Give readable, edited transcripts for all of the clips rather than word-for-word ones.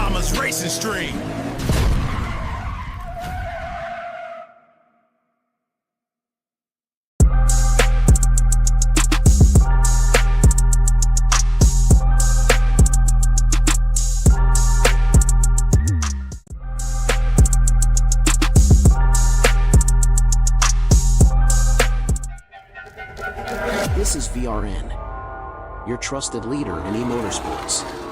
mama's racing stream. This is VRN, your trusted leader in e-motorsports.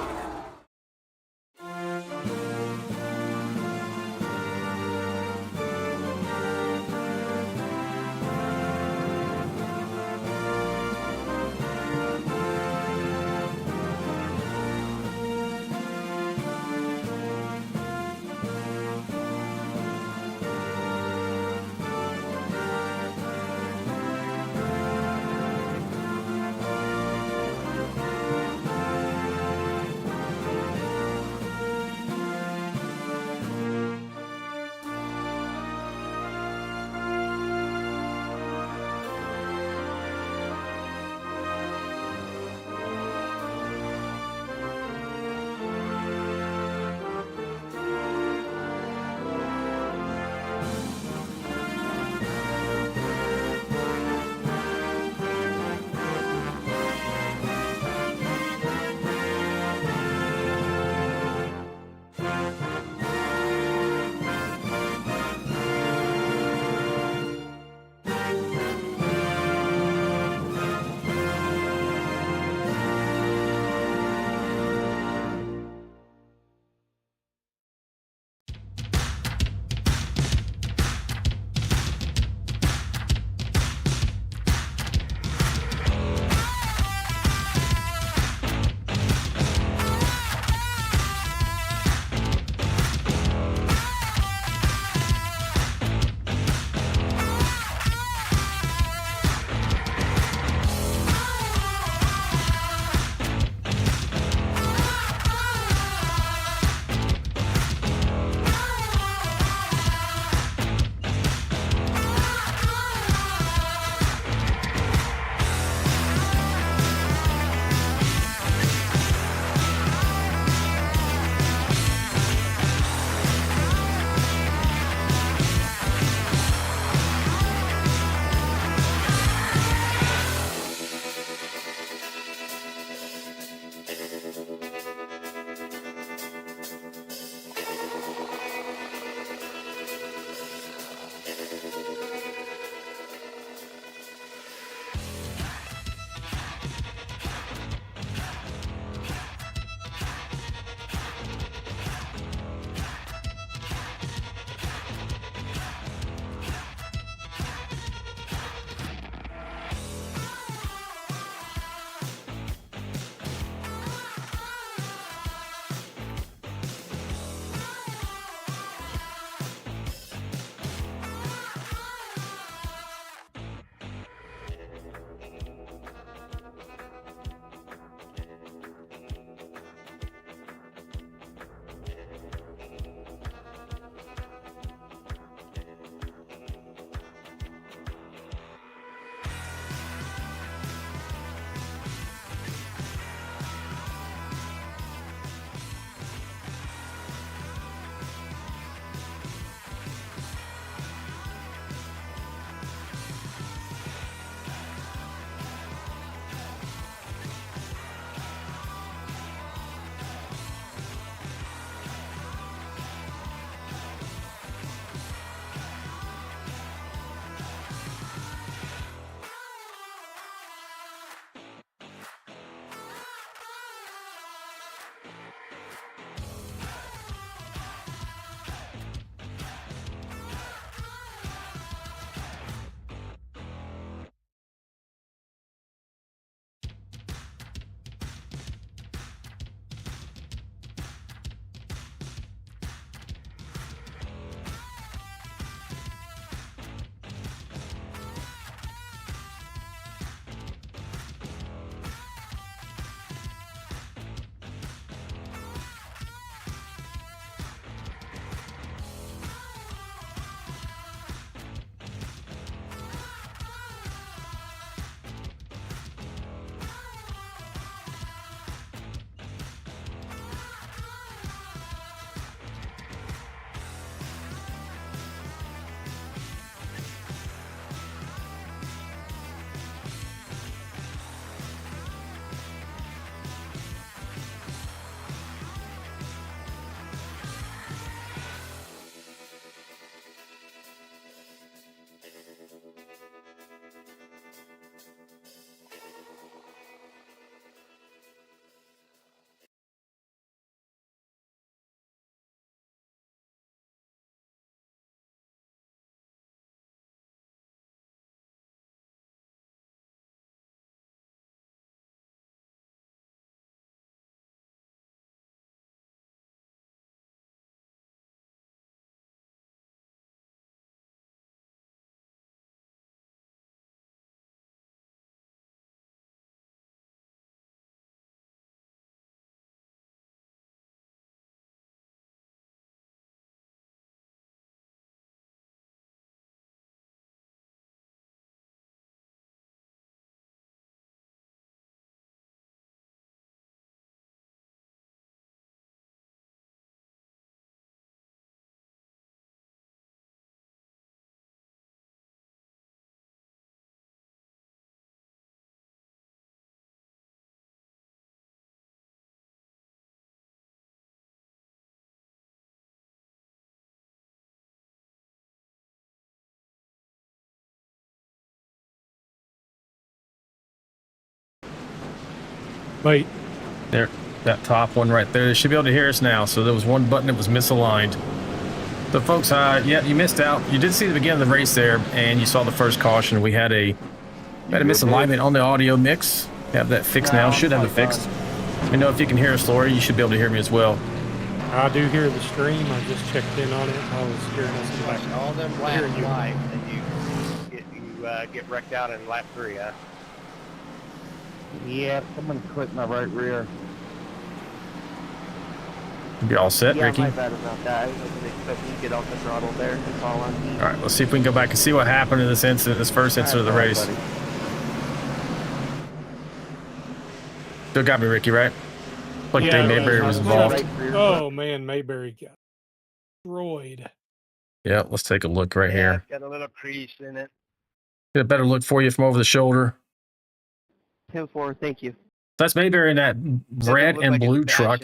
Wait. There, that top one right there. They should be able to hear us now. So there was one button that was misaligned. So folks, yeah, you missed out. You did see the beginning of the race there, and you saw the first caution. We had a misalignment on the audio mix. Have that fixed now. Should have it fixed. Let me know if you can hear us, Lori. You should be able to hear me as well. I do hear the stream. I just checked in on it. I was hearing us in the back. All them laps live, and you get wrecked out in lap 3, huh? Yeah, someone clipped my right rear. You all set, Yeah, Ricky? my bad about that. I wasn't expecting to get off the throttle there and fall on me. All right, let's see if we can go back and see what happened in this incident, this first incident of the race. Buddy. Still got me, Ricky, right? Like Yeah, Dave Mayberry was involved. Oh man, Mayberry got destroyed. Yeah, let's take a look right here. Got a little crease in it. Get a better look for you from over the shoulder. 10-4, thank you. That's Mayberry in that red and blue truck.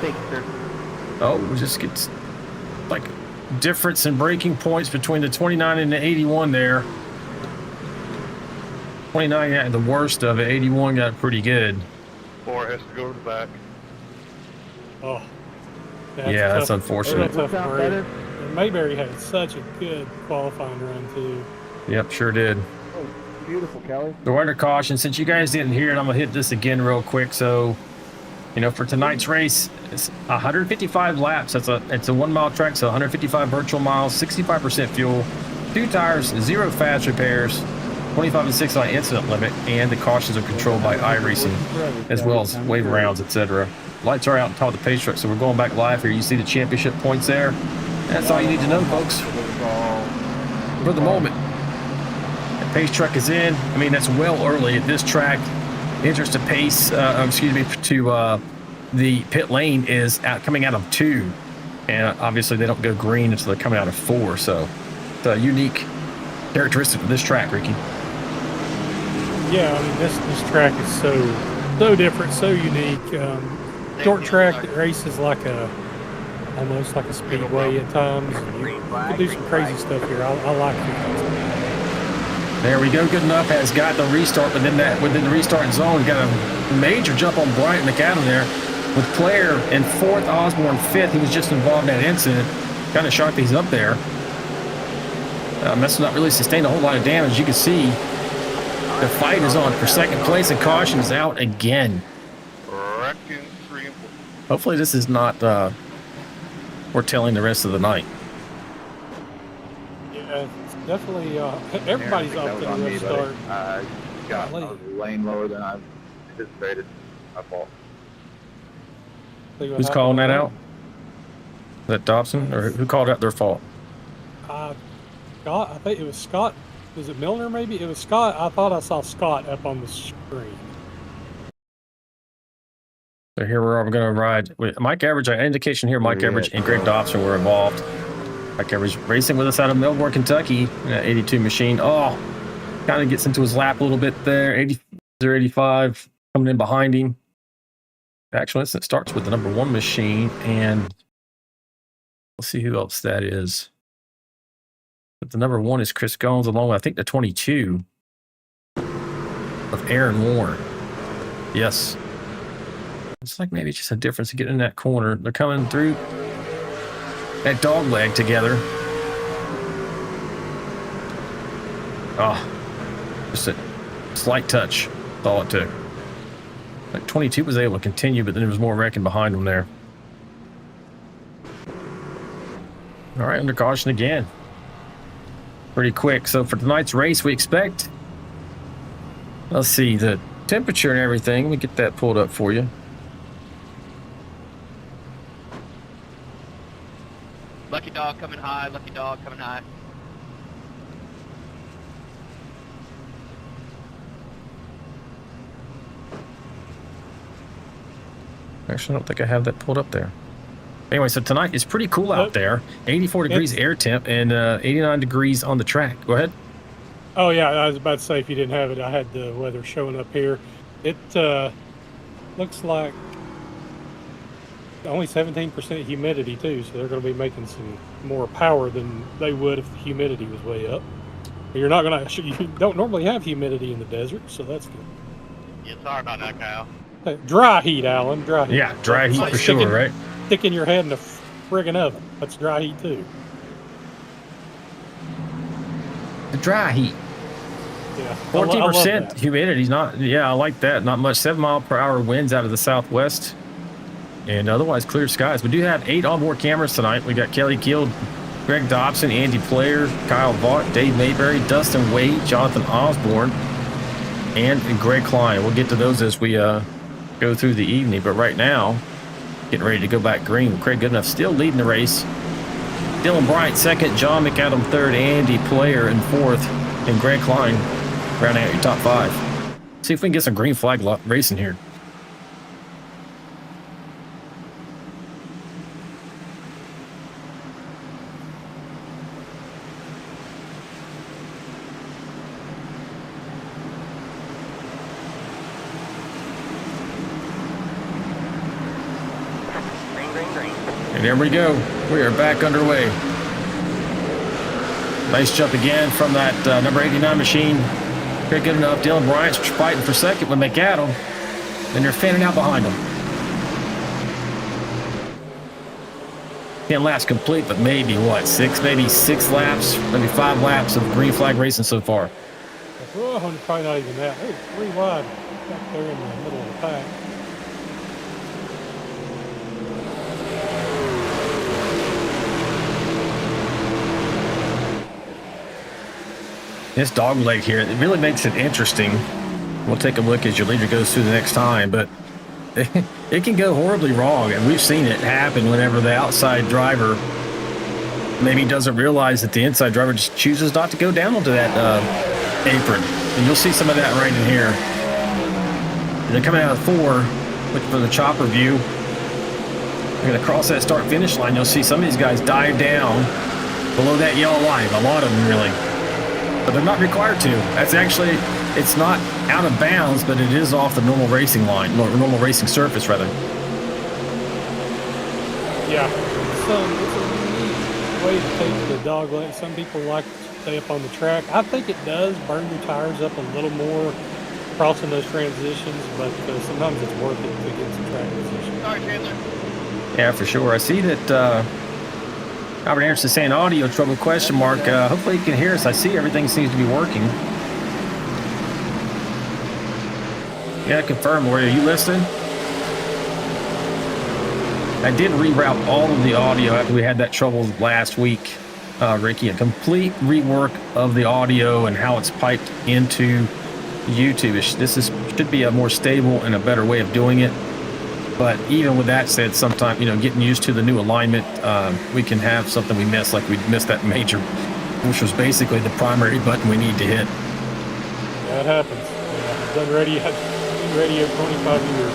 Thank you, sir. Oh, we just get like difference in braking points between the 29 and the 81 there. 29 got the worst of it. 81 got pretty good. 4 has to go to the back. Oh, that's unfortunate. That's tough break. And Mayberry had such a good qualifying run too. Yep, sure did. Oh, beautiful, Kelly. So we're under caution. Since you guys didn't hear it, I'm gonna hit this again real quick. So, you know, for tonight's race, it's 155 laps. It's a 1 mile track, so 155 virtual miles, 65% fuel, 2 tires, 0 fast repairs, 25 and 6 line incident limit, and the cautions are controlled by iRacing, as well as wave rounds, etc. Lights are out on top of the pace truck, so we're going back live here. You see the championship points there. That's all you need to know, folks. For the moment, the pace truck is in. I mean, that's well early at this track. Entrance to pace, to the pit lane is coming out of 2, and obviously they don't go green until they're coming out of 4. So it's a unique characteristic of this track, Ricky. Yeah, I mean this track is so different, so unique. Short track that races like almost like a speedway at times. You can do some crazy stuff here. I like it. There we go. Good enough. Has got the restart, but then within the restart zone, got a major jump on Bryant McAdam there with Claire in 4th, Osborne 5th. He was just involved in that incident. Kind of shocked he's up there. That's not really sustained a whole lot of damage. You can see the fight is on for 2nd place, and caution is out again. Hopefully this is not foretelling the rest of the night. Yeah, it's definitely everybody's off to the restart. I was lane lower than I anticipated. My fault. Who's calling that out? Is that Dobson, or who called out their fault? Scott, I think it was Scott. Was it Milner maybe? It was Scott. I thought I saw Scott up on the screen. So here we're going to ride with Mike Average. Indication here, Mike Average and Greg Dobson were involved. Mike Average racing with us out of Melbourne, Kentucky, in that 82 machine. Oh, kind of gets into his lap a little bit there. 80 or 85 coming in behind him. Actual incident starts with the number 1 machine, and let's see who else that is. But the number 1 is Chris Goins, along with, I think, the 22 of Aaron Warren. Yes. It's like maybe just a difference to get in that corner. They're coming through that dog leg together. Oh, just a slight touch. That's all it took. Like 22 was able to continue, but then there was more wrecking behind him there. All right, under caution again. Pretty quick. So for tonight's race, we expect, let's see, the temperature and everything. Let me get that pulled up for you. Lucky dog coming high, lucky dog coming high. Actually, I don't think I have that pulled up there. Anyway, so tonight is pretty cool out there. 84 degrees air temp and 89 degrees on the track. Go ahead. Oh, yeah, I was about to say, if you didn't have it, I had the weather showing up here. It looks like only 17% humidity, too, so they're going to be making some more power than they would if the humidity was way up. You're not gonna. You don't normally have humidity in the desert, so that's good. Yeah, sorry about that, Kyle. Hey, dry heat, Alan. Dry heat. Yeah, dry heat Like for sure, right? Sticking your head in a friggin' oven. That's dry heat too. The dry heat. Yeah. 14% humidity is not. Yeah, I like that. Not much. 7-mile-per-hour winds out of the southwest, and otherwise clear skies. We do have 8 onboard cameras tonight. We got Kelly Guild, Greg Dobson, Andy Player, Kyle Vaught, Dave Mayberry, Dustin Wade, Jonathan Osborne, and Greg Klein. We'll get to those as we go through the evening. But right now, getting ready to go back green. Craig Goodenough still leading the race. Dylan Bryant second, John McAdam third, Andy Player in fourth, and Greg Klein rounding out your top 5. See if we can get some green flag racing here. And there we go. We are back underway. Nice jump again from that number 89 machine. Very good enough. Dylan Bryant's fighting for second with McAdam. And they're fanning out behind him. 10 laps complete, but maybe what? 6 laps, maybe 5 laps of green flag racing so far. Oh, probably not even that. Hey, 3 wide back there in the middle of the pack. This dog leg here, it really makes it interesting. We'll take a look as your leader goes through the next time, but it can go horribly wrong, and we've seen it happen whenever the outside driver maybe doesn't realize that the inside driver just chooses not to go down onto that apron. And you'll see some of that right in here. And they're coming out of 4, looking for the chopper view. They're going to cross that start-finish line. You'll see some of these guys dive down below that yellow line, a lot of them really. But they're not required to. That's actually, it's not out of bounds, but it is off the normal racing line, normal racing surface, rather. Yeah, it's a neat way to take the dog leg. Some people like to stay up on the track. I think it does burn your tires up a little more crossing those transitions, but sometimes it's worth it to get some track position. Sorry, Chandler. Yeah, for sure. I see that Albert Anderson saying audio trouble question mark. Hopefully you can hear us. I see everything seems to be working. Yeah, confirm. Are you listening? I did reroute all of the audio after we had that trouble last week, Ricky. A complete rework of the audio and how it's piped into YouTube. This should be a more stable and a better way of doing it. But even with that said, sometimes, getting used to the new alignment, we can have something we missed, like we missed that major, which was basically the primary button we need to hit. Yeah, it happens. I've done radio 25 years.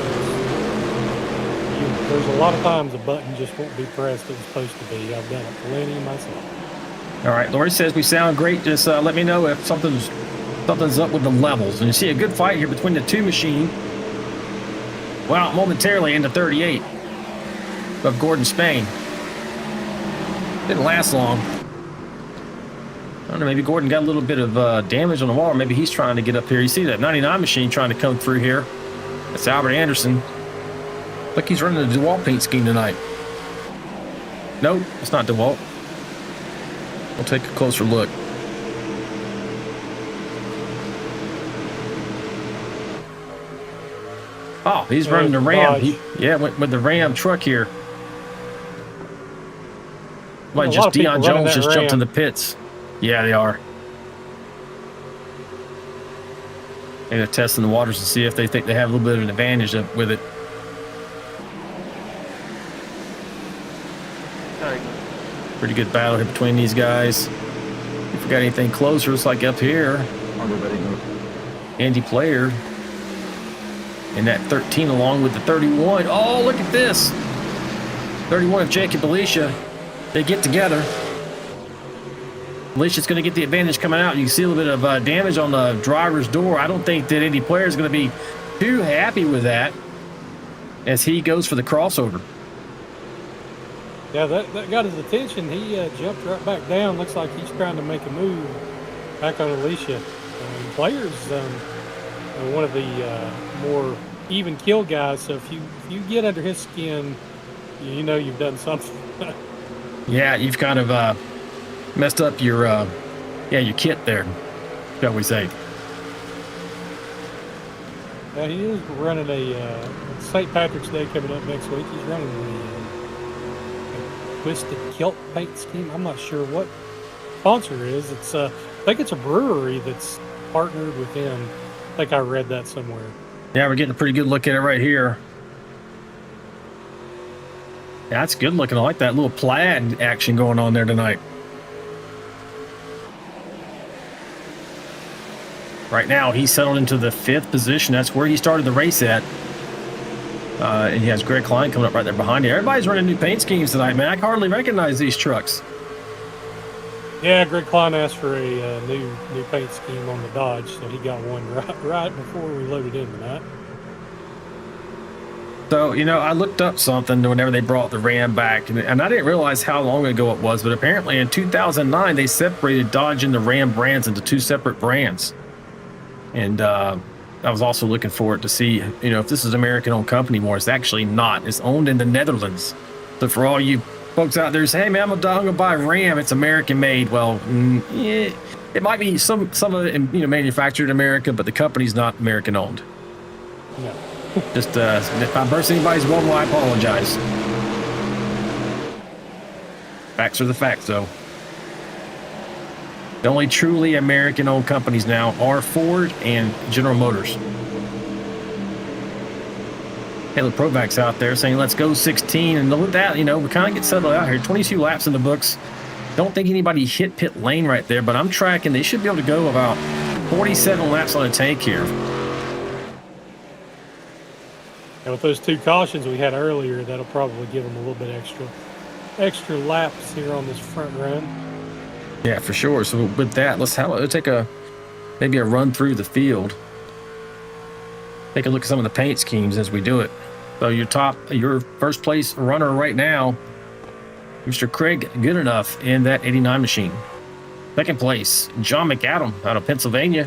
There's a lot of times a button just won't be pressed as it's supposed to be. I've done it plenty myself. All right, Lori says we sound great. Just let me know if something's up with the levels. And you see a good fight here between the 2 machines. Well, momentarily into 38 of Gordon Spain. Didn't last long. I don't know, maybe Gordon got a little bit of damage on the wall, or maybe he's trying to get up here. You see that 99 machine trying to come through here. That's Albert Anderson. Look, he's running the DeWalt paint scheme tonight. Nope, it's not DeWalt. We'll take a closer look. Oh, he's running the Ram. Went with the Ram truck here. Like just Deion Jones just jumped in the pits. Yeah, they are. And they're testing the waters to see if they think they have a little bit of an advantage with it. Sorry. Pretty good battle here between these guys. If we got anything closer, it's like up here. Andy Player. And that 13 along with the 31. Oh, look at this. 31 of Jacob Alicia. They get together. Alicia's going to get the advantage coming out. You can see a little bit of damage on the driver's door. I don't think that Andy Player is going to be too happy with that as he goes for the crossover. Yeah, that got his attention. He jumped right back down. Looks like he's trying to make a move. back on Alicia. Players, one of the more even kill guys. So if you get under his skin, you know you've done something. Yeah, you've kind of messed up your kit there, shall we say. Yeah, he is running a St. Patrick's Day coming up next week. He's running a Twisted Kilt paint scheme. I'm not sure what sponsor is. It's I think it's a brewery that's partnered with him. I think I read that somewhere. Yeah, we're getting a pretty good look at it right here. Yeah, that's good looking. I like that little plaid action going on there tonight. Right now, he's settled into the 5th position. That's where he started the race at. And he has Greg Klein coming up right there behind him. Everybody's running new paint schemes tonight, man. I can hardly recognize these trucks. Yeah, Greg Klein asked for a new paint scheme on the Dodge, so he got one right before we loaded in tonight. So, I looked up something whenever they brought the Ram back, and I didn't realize how long ago it was, but apparently in 2009, they separated Dodge and the Ram brands into 2 separate brands. And I was also looking for it to see, if this is an American-owned company more. It's actually not. It's owned in the Netherlands. So for all you folks out there say, hey, man, I'm going to buy a Ram. It's American-made. Well, it might be some of it, manufactured in America, but the company's not American-owned. No. Just if I burst anybody's bubble, I apologize. Facts are the facts, though. The only truly American-owned companies now are Ford and General Motors. Taylor Provak's out there saying, let's go 16. And with that, we kind of get settled out here. 22 laps in the books. Don't think anybody hit pit lane right there, but I'm tracking. They should be able to go about 47 laps on a tank here. And with those 2 cautions we had earlier, that'll probably give them a little bit extra laps here on this front run. Yeah, for sure. So with that, let's take maybe a run through the field. Take a look at some of the paint schemes as we do it. So your first place runner right now, Mr. Craig Goodenough in that 89 machine. Second place, John McAdam out of Pennsylvania.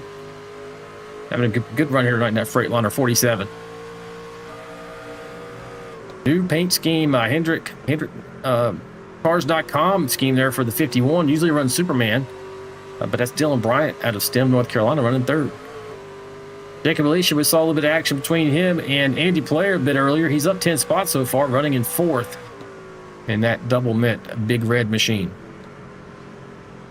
Having a good run here tonight in that Freightliner 47. New paint scheme, Hendrick Cars.com scheme there for the 51. Usually runs Superman, but that's Dylan Bryant out of Stem, North Carolina, running 3rd. Jacob Alicia, we saw a little bit of action between him and Andy Player a bit earlier. He's up 10 spots so far, running in 4th in that double mint big red machine.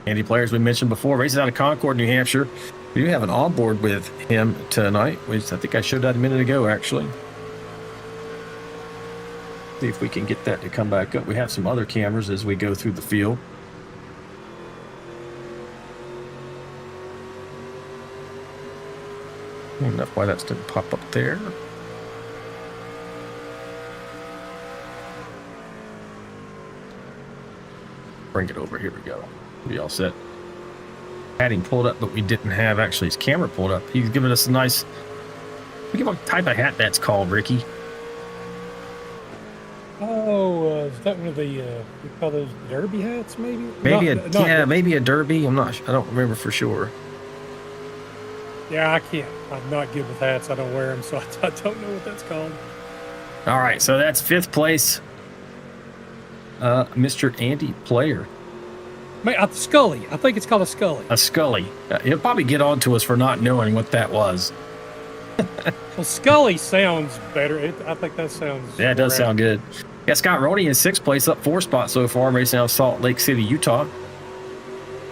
Andy Player, as we mentioned before, races out of Concord, New Hampshire. We do have an onboard with him tonight, which I think I showed that a minute ago, actually. See if we can get that to come back up. We have some other cameras as we go through the field. Enough why that didn't pop up there. Bring it over. Here we go. We all set. Had him pulled up, but we didn't have actually his camera pulled up. He's giving us a nice. What type of hat that's called, Ricky? Oh, is that one of the we call those derby hats? Maybe. Maybe a derby. I don't remember for sure. Yeah, I can't. I'm not good with hats. I don't wear them, so I don't know what that's called. All right, so that's 5th place. Mr. Andy Player. Scully. I think it's called a Scully. A Scully. He'll probably get on to us for not knowing what that was. Well, Scully sounds better. I think that sounds. Yeah, it does sound good. Yeah, Scott Roney in 6th place, up 4 spots so far, racing out of Salt Lake City, Utah.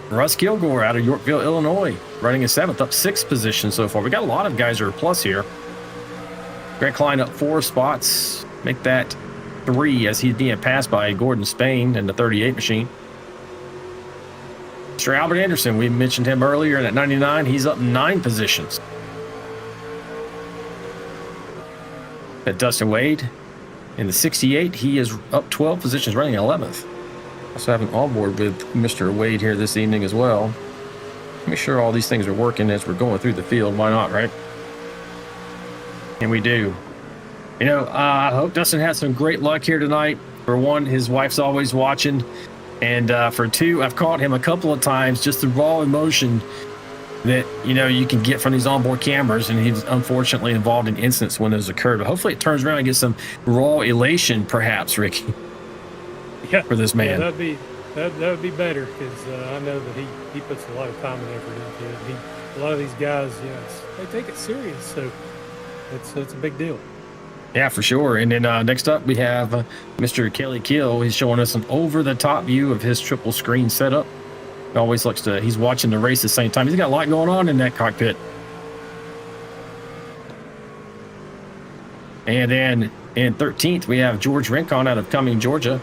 Russ Kilgore out of Yorkville, Illinois, running in 7th, up 6 positions so far. We got a lot of guys who are plus here. Greg Klein up 4 spots, make that 3 as he's being passed by Gordon Spain in the 38 machine. Mr. Albert Anderson, we mentioned him earlier in at 99. He's up 9 positions. At Dustin Wade in the 68, he is up 12 positions, running 11th. Also have an onboard with Mr. Wade here this evening as well. Make sure all these things are working as we're going through the field. Why not, right? And we do. I hope Dustin has some great luck here tonight. For one, his wife's always watching. And for 2, I've caught him a couple of times, just the raw emotion that, you know, you can get from these onboard cameras, and he's unfortunately involved in incidents when those occurred. But hopefully it turns around and gets some raw elation, perhaps, Ricky, Yeah, for this man. Yeah, that would be better, because I know that he puts a lot of time and effort into it. A lot of these guys, they take it serious, so it's a big deal. Yeah, for sure. And then next up, we have Mr. Kelly Kill. He's showing us an over-the-top view of his triple screen setup. He always looks to, he's watching the race at the same time. He's got a lot going on in that cockpit. And then in 13th, we have George Rincon out of Cumming, Georgia.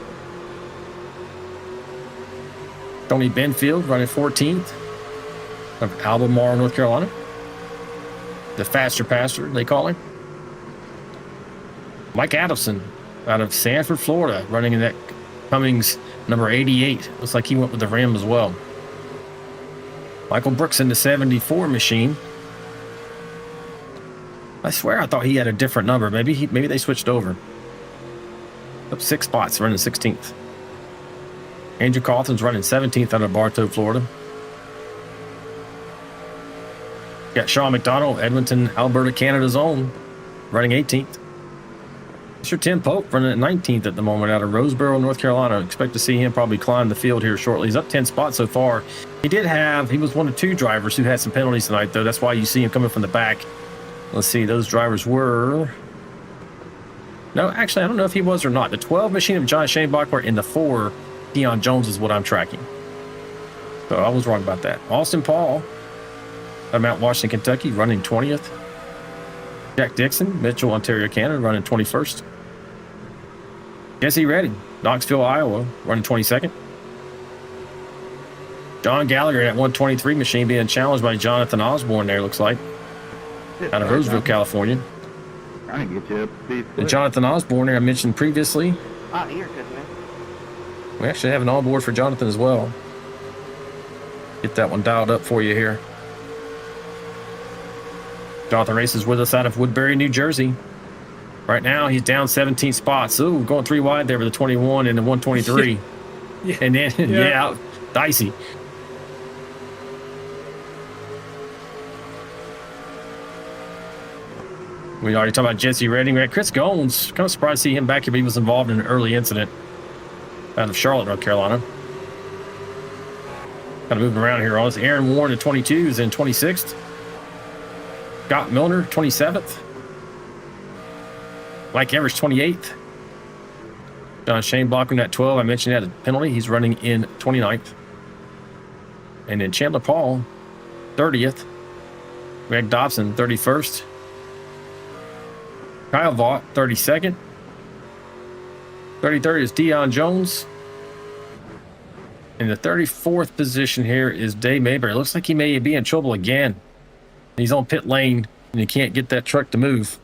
Tony Benfield running 14th of Albemarle, North Carolina. The faster passer, they call him. Mike Adamson out of Sanford, Florida, running in that Cummings number 88. Looks like he went with the Ram as well. Michael Brooks in the 74 machine. I swear I thought he had a different number. Maybe they switched over. Up 6 spots, running 16th. Andrew Cawthon's running 17th out of Bartow, Florida. Got Sean McDonald, Edmonton, Alberta, Canada's own, running 18th. Mr. Tim Pope running at 19th at the moment out of Roseboro, North Carolina. Expect to see him probably climb the field here shortly. He's up 10 spots so far. He was one of 2 drivers who had some penalties tonight, though. That's why you see him coming from the back. Let's see, those drivers were... No, actually, I don't know if he was or not. The 12 machine of John Shanebachler and the 4, Deion Jones, is what I'm tracking. So I was wrong about that. Austin Paul out of Mount Washington, Kentucky, running 20th. Jack Dixon, Mitchell, Ontario, Canada, running 21st. Jesse Redding, Knoxville, Iowa, running 22nd. John Gallagher at 123 machine being challenged by Jonathan Osborne there, looks like, out of Roseville, California. Trying to get you up to speed. And Jonathan Osborne there I mentioned previously. Ah, you're good, man. We actually have an onboard for Jonathan as well. Get that one dialed up for you here. Jonathan races with us out of Woodbury, New Jersey. Right now, he's down 17 spots. Ooh, going 3 wide there with a 21 and a 123. Yeah. And then, yeah, dicey. We already talked about Jesse Redding. We had Chris Goins. Kind of surprised to see him back here, but he was involved in an early incident out of Charlotte, North Carolina. Kind of moving around here on us. Aaron Warren at 22 is in 26th. Scott Milner, 27th. Mike Evers, 28th. John Shanebachler at 12. I mentioned that a penalty. He's running in 29th. And then Chandler Paul, 30th. Greg Dobson, 31st. Kyle Vaught, 32nd. 33rd is Deion Jones. In the 34th position here is Dave Mayberry. Looks like he may be in trouble again. He's on pit lane, and he can't get that truck to move.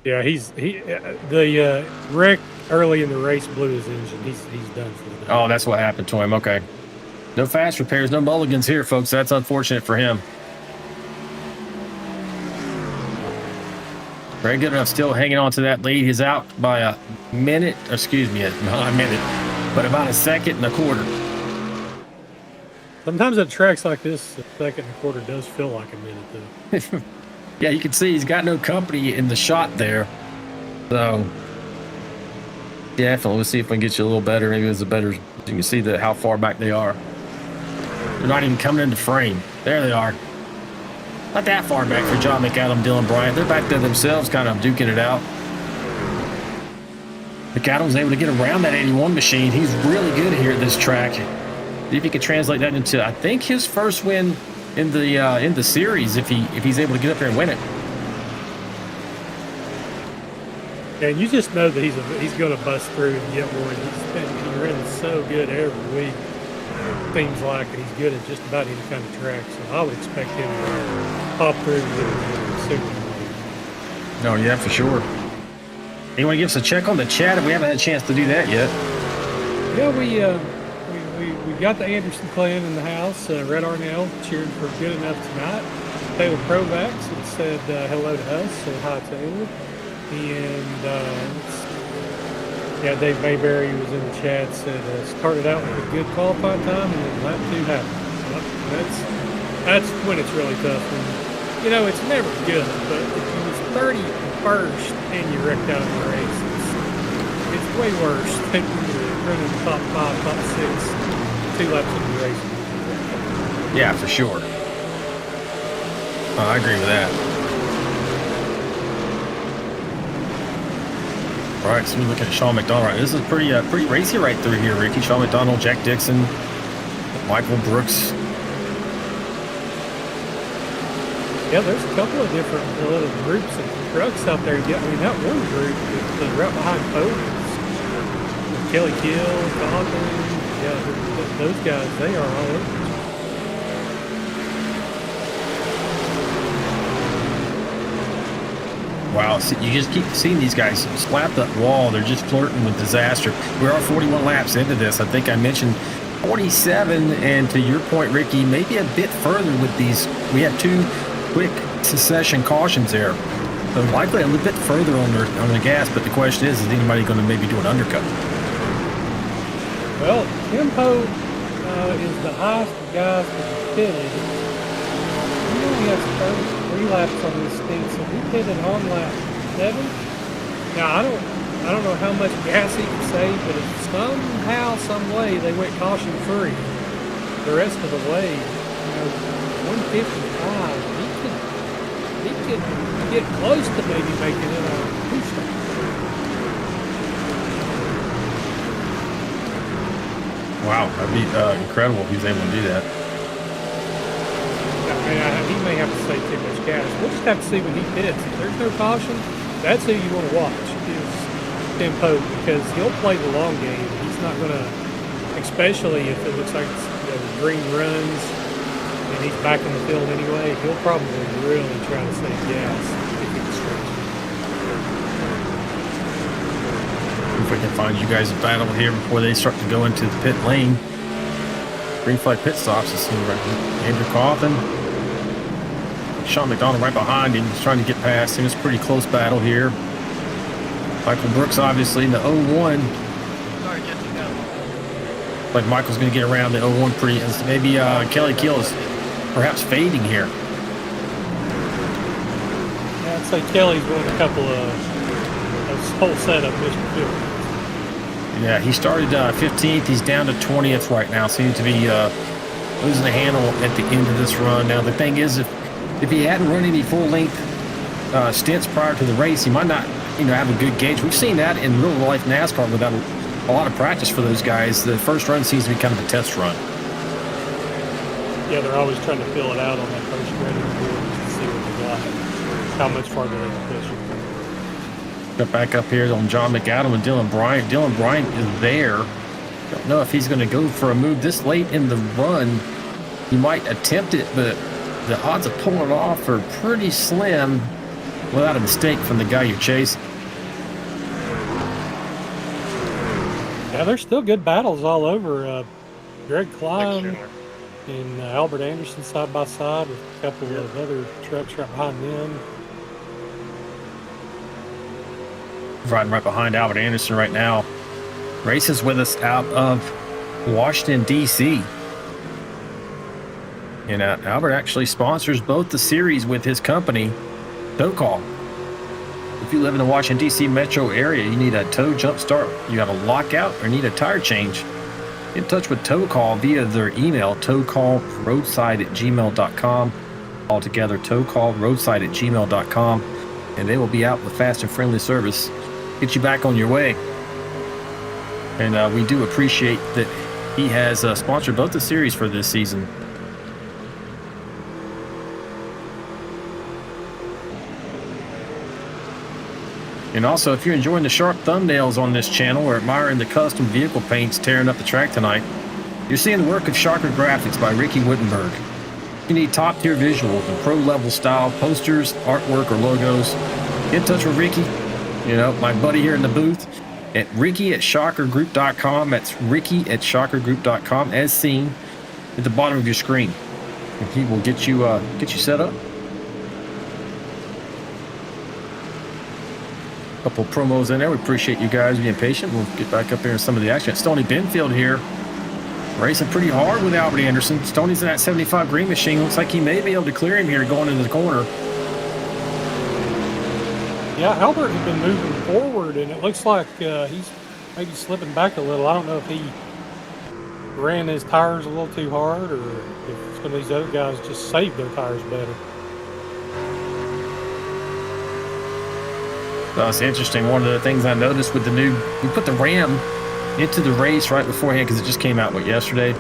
Yeah, the wreck early in the race blew his engine. He's done for the day. Oh, that's what happened to him. Okay. No fast repairs, no mulligans here, folks. That's unfortunate for him. Very good enough, still hanging on to that lead. He's out by a minute, excuse me, not a minute, but about a second and a quarter. Sometimes at tracks like this, a second and a quarter does feel like a minute, though. Yeah, you can see he's got no company in the shot there. So, definitely, let's see if we can get you a little better. Maybe it's a better, you can see how far back they are. They're not even coming into frame. There they are. Not that far back for John McAdam, Dylan Bryant. They're back there themselves, kind of duking it out. McAdam's able to get around that 81 machine. He's really good here at this track. See if he can translate that into, I think, his first win in the series. If he's able to get up there and win it. Yeah, and you just know that he's going to bust through and get one. He's running so good every week. Seems like he's good at just about any kind of track. So I would expect him to pop through and get a super. Oh yeah, for sure. You want to give us a check on the chat? We haven't had a chance to do that yet. Yeah, we got the Anderson clan in the house. Red Arnell cheered for good enough tonight. Taylor Provax and said hello to us. Said hi, Taylor. And yeah, Dave Mayberry was in the chat. Said started out with a good qualifying time and then lap 2 happened. So That's when it's really tough. When, you know, it's never good, but if you was 31st and you wrecked out in the race, it's way worse than when you're running top 5, top 6, 2 laps into the race. Yeah, for sure. I agree with that. All right, so we're looking at Sean McDonald. Right, this is pretty racy right through here, Ricky. Sean McDonald, Jack Dixon, Michael Brooks. Yeah, there's a couple of different little groups of trucks out there. I mean, that one group is right behind Fodes. Kelly Kill, Godwin, yeah, those guys, they are all over. Wow, so you just keep seeing these guys slap that wall. They're just flirting with disaster. We are 41 laps into this. I think I mentioned 47, and to your point, Ricky, maybe a bit further with these. We have 2 quick succession cautions there. So likely a little bit further on the gas, but the question is anybody going to maybe do an undercut? Well, tempo is the highest of guys that have pitted. We only have 33 laps on this thing, so we pitted on lap 7. Now, I don't know how much gas he can save, but if somehow, some way, they went caution free the rest of the way, you know, 155, he could get close to maybe making it on 2 stops. Wow, that'd be incredible if he's able to do that. I mean, he may have to save too much gas. We'll just have to see when he pits. If there's no caution, that's who you want to watch, is Tempo, because he'll play the long game. He's not going to, especially if it looks like it's, you know, green runs and he's back in the field anyway, he'll probably really try to save gas if he can stretch it. If we can find you guys a battle here before they start to go into the pit lane. Green flag pit stops. Let's see right here. Andrew Coffin. Sean McDonald right behind him. He's trying to get past him. It's a pretty close battle here. Michael Brooks obviously in the 01. Sorry, Jessica. Like Michael's going to get around the 01 pretty. Maybe Kelly Keel is perhaps fading here. Yeah, I'd say Kelly's won a couple of whole setup Mr. Field. Yeah, he started 15th. He's down to 20th right now. Seems to be losing the handle at the end of this run. Now, the thing is, if he hadn't run any full-length stints prior to the race, he might not, you know, have a good gauge. We've seen that in real-life NASCAR without a lot of practice for those guys. The first run seems to be kind of a test run. Yeah, they're always trying to fill it out on that first running board to see what they got, how much farther they can push it. Got back up here on John McAdam and Dylan Bryant. Dylan Bryant is there. Don't know if he's going to go for a move this late in the run. He might attempt it, but the odds of pulling it off are pretty slim without a mistake from the guy you're chasing. Yeah, there's still good battles all over. Greg Klein and Albert Anderson side by side with a couple of other trucks right behind them. Riding right behind Albert Anderson right now. Races with us out of Washington, D.C. And Albert actually sponsors both the series with his company, Tow Call. If you live in the Washington, D.C. metro area, you need a tow jump start, you have a lockout, or need a tire change, get in touch with Tow Call via their email, towcallroadside@gmail.com. Altogether, towcallroadside@gmail.com. And they will be out with fast and friendly service. Get you back on your way. And we do appreciate that he has sponsored both the series for this season. And also, if you're enjoying the sharp thumbnails on this channel or admiring the custom vehicle paints tearing up the track tonight, you're seeing the work of Sharker Graphics by Ricky Wittenberg. If you need top-tier visuals and pro-level style posters, artwork, or logos, get in touch with Ricky, you know, my buddy here in the booth, at ricky@shockergroup.com. That's ricky@shockergroup.com, as seen at the bottom of your screen. And he will get you set up. Couple promos in there. We appreciate you guys being patient. We'll get back up here in some of the action. Stony Benfield here Racing pretty hard with Albert Anderson. Stoney's in that 75 green machine. Looks like he may be able to clear him here going into the corner. Yeah, Albert has been moving forward, and it looks like he's maybe slipping back a little. I don't know if he ran his tires a little too hard or if some of these other guys just saved their tires better. It's interesting. One of the things I noticed with we put the Ram into the race right beforehand because it just came out yesterday.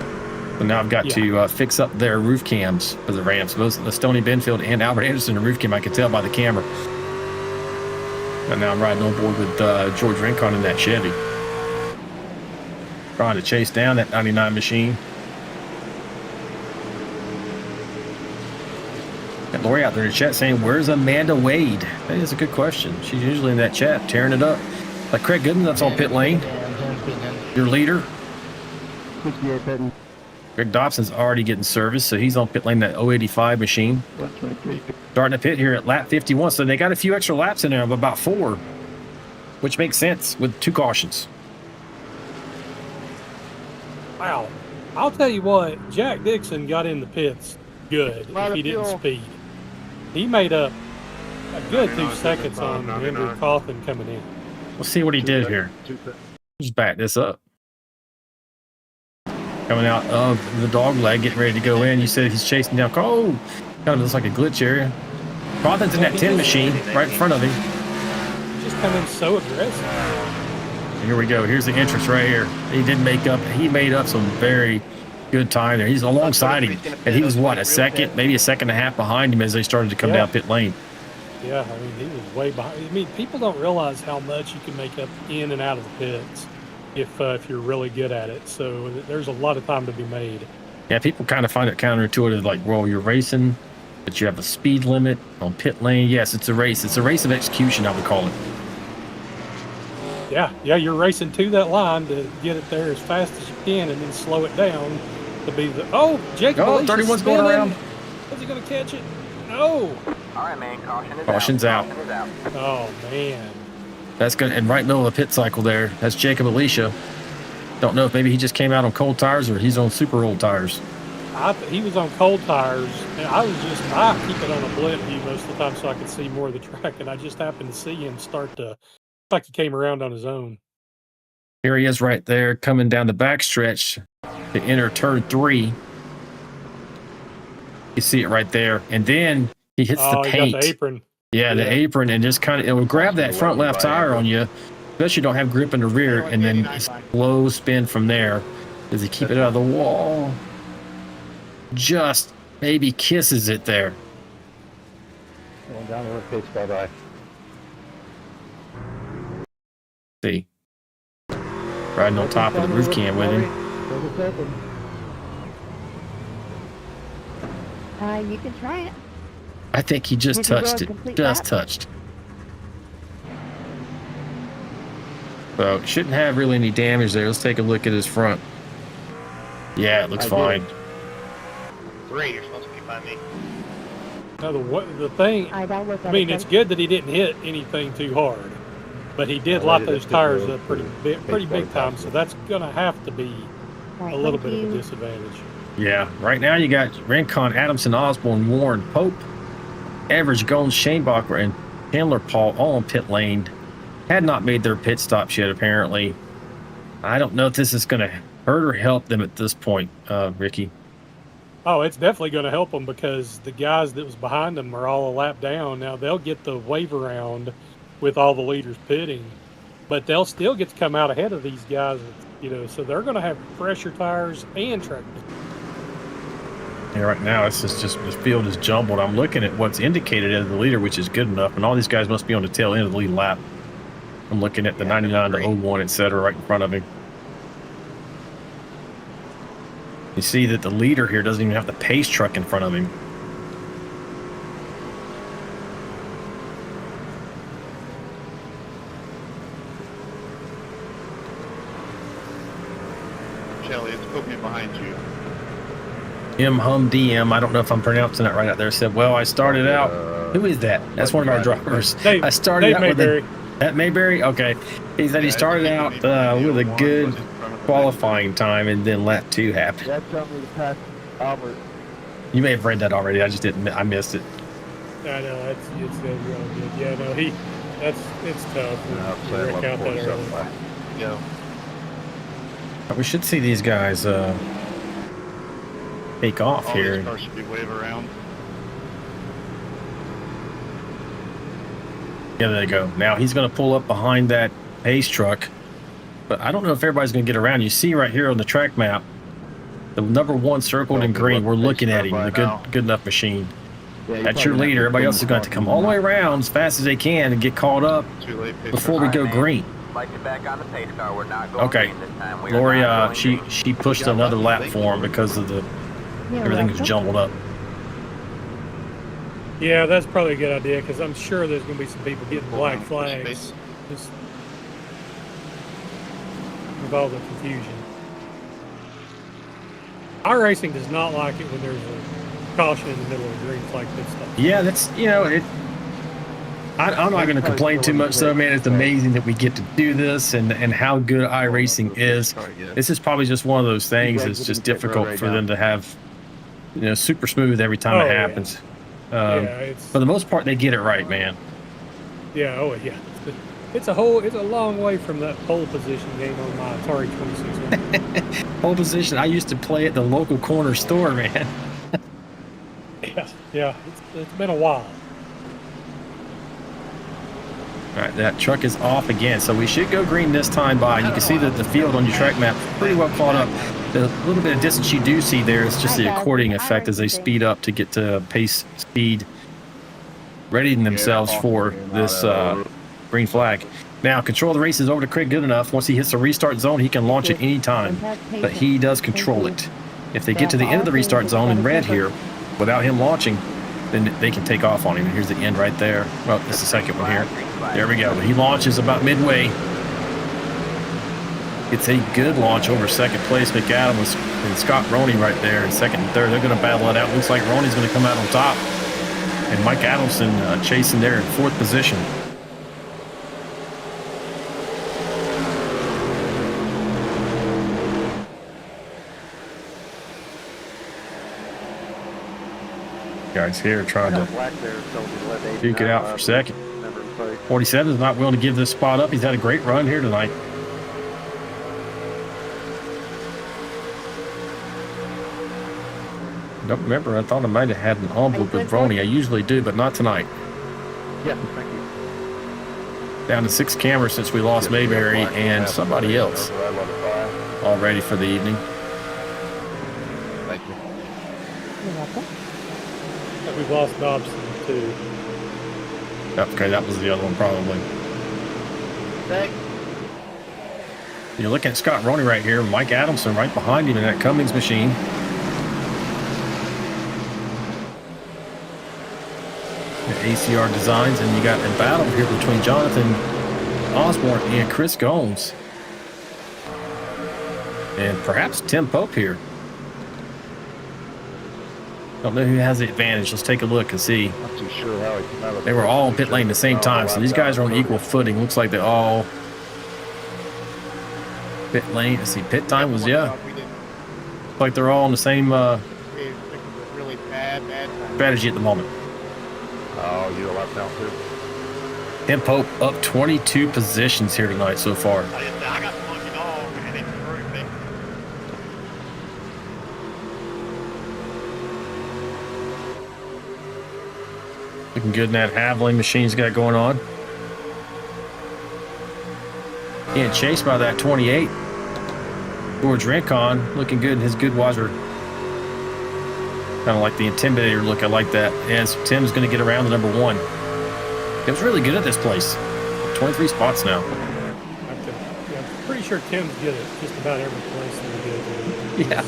So now I've got to fix up their roof cams for the Rams. Both the Stoney Benfield and Albert Anderson, the roof cam, I could tell by the camera. And now I'm riding on board with George Rincon in that Chevy. Trying to chase down that 99 machine. Got Lori out there in the chat saying, where's Amanda Wade? That is a good question. She's usually in that chat, tearing it up. Like Craig Goodman, that's on pit lane. Your leader. Greg Dobson's already getting service, so he's on pit lane, that 085 machine. Starting to pit here at lap 51, so they got a few extra laps in there of about 4, which makes sense with 2 cautions. Wow. I'll tell you what, Jack Dixon got in the pits good if he didn't speed. He made up a good 2 seconds on Andrew Cawthon coming in. We'll see what he did here. Just back this up. Coming out of the dog leg, getting ready to go in. You said he's chasing down. Oh, kind of looks like a glitch area. Cawthon's in that 10 machine right in front of him. Just coming so aggressive. And here we go. Here's the entrance right here. He made up some very good time there. He's alongside him, and he was what, a second, maybe a second and a half behind him as they started to come down pit lane. Yeah, I mean, he was way behind. I mean, people don't realize how much you can make up in and out of the pits if you're really good at it. So there's a lot of time to be made. Yeah, people kind of find it counterintuitive, like, well, you're racing, but you have a speed limit on pit lane. Yes, it's a race. It's a race of execution, I would call it. Yeah, you're racing to that line to get it there as fast as you can and then slow it down to be the... Oh, Jacob Alicia's 31's going around. Is he going to catch it? No. All right, man. Caution's out. Oh, man. That's good. And right in the middle of the pit cycle there, that's Jacob Alicia. Don't know if maybe he just came out on cold tires or he's on super old tires. He was on cold tires, and I keep it on a blend view most of the time so I could see more of the track, and I just happened to see him start to... like he came around on his own. Here he is right there coming down the backstretch to enter turn 3. You see it right there. And then he hits the paint. He got the apron. Yeah, the apron, and just kind of, it will grab that front left tire on you, especially you don't have grip in the rear, and then slow spin from there. Does he keep it out of the wall? Just maybe kisses it there. Going down the pitch, bye-bye. See. Riding on top of the roof cam with him. You can try it. I think he just touched it. Just touched. So shouldn't have really any damage there. Let's take a look at his front. Yeah, it looks fine. 3, you're supposed to be by me. Now the thing, I mean, it's good that he didn't hit anything too hard, but he did lock those tires up pretty big time, so that's going to have to be a little bit of a disadvantage. Yeah, right now you got Rincon, Adamson, Osborne, Warren, Pope, Everidge, Goins, Shanebacher, and Chandler Paul all on pit lane. Had not made their pit stops yet, apparently. I don't know if this is going to hurt or help them at this point, Ricky. Oh, it's definitely going to help them because the guys that was behind them are all a lap down. Now, they'll get the wave around with all the leaders pitting, but they'll still get to come out ahead of these guys, so they're going to have fresher tires and track. Yeah, right now it's just the field is jumbled. I'm looking at what's indicated as the leader, which is good enough, and all these guys must be on the tail end of the lead lap. I'm looking at the 99, the 01, etc., right in front of him. You see that the leader here doesn't even have the pace truck in front of him. Shelly, it's Copian behind you. DM, I don't know if I'm pronouncing that right out there, said, well, I started out. Who is that? That's one of our drivers. Dave, I started Dave out Mayberry. with that Mayberry? Okay. He said he started out with a good qualifying time, and then lap 2 happened. That's something to pass Albert. You may have read that already. I just didn't. I missed it. I know it's really good. Yeah, no, it's tough. I'll We say wreck out that 11.47 early. lap. Go. We should see these guys take off All here. these cars should be wave around. Yeah, there they go. Now he's going to pull up behind that pace truck, but I don't know if everybody's going to get around. You see right here on the track map, the number 1 circled in green. We're looking at him. The good enough machine. Yeah, you That's your probably leader. have Everybody else is going to have to come all the way around as fast as they can and get caught up Too late. Pace before we go green. Like it back on the pace car. We're not going Okay. green this time. We are Lori, not going green. she pushed another lap for him because of the everything is jumbled up. Yeah, that's probably a good idea because I'm sure there's going to be some people getting black Push flags space. just with all the confusion. iRacing does not like it when there's a caution in the middle of a green flag pit stop. Yeah, that's it. I'm not going to complain too much, though, man. It's amazing that we get to do this and how good iRacing is. This is probably just one of those things. It's just difficult for them to have, super smooth every time Oh, it yeah. happens. It's For the most part, they get it right, man. yeah, oh yeah. It's a long way from that pole position game on my Atari 26. Pole position. I used to play at the local corner store, man. Yeah, it's been a while. All right, that truck is off again, so we should go green this time by. You can see that the field on your track map is pretty well caught up. The little bit of distance you do see there is just the according effect as they speed up to get to pace speed, readying themselves for this green flag. Now, control of the race is over to Craig Goodenough. Once he hits the restart zone, he can launch at any time, but he does control it. If they get to the end of the restart zone in red here, without him launching, then they can take off on him. And here's the end right there. Well, it's the second one here. There we go. He launches about midway. It's a good launch over second place. McAdams and Scott Roney right there in second and third. They're going to battle it out. Looks like Roney's going to come out on top. And Mike Adamson chasing there in fourth position. Guys here trying to duke it out for second. 47 is not willing to give this spot up. He's had a great run here tonight. Don't remember. I thought I might have had an envelope with Roney. I usually do, but not tonight. Yeah, thank you. Down to 6 cameras since we lost Mayberry and somebody else all ready for the evening. Thank you. You're welcome. We've lost Dobson too. Okay, that was the other one probably. You're looking at Scott Roney right here. Mike Adamson right behind him in that Cummings machine. ACR Designs, and you got a battle here between Jonathan Osborne and Chris Gomes. And perhaps Tim Pope here. Don't know who has the advantage. Let's take a look and see. Not too sure how he came out of They were all in pit lane at the same time, so these guys are on equal footing. Looks like they all pit lane. Let's see, pit time was, yeah. Looks like they're all on the same Really bad time. strategy at the moment. Oh, you left now too. Tim Pope up 22 positions here tonight so far. I got the monkey dog and it threw me. Looking good in that Haviland machine's got going on. Being chased by that 28. George Rincon looking good in his Goodweiser. Kind of like the Intimidator look. I like that. As Tim's going to get around the number 1. It was really good at this place. 23 spots now. I'm pretty sure Tim's good at just about every place that he goes. Yeah.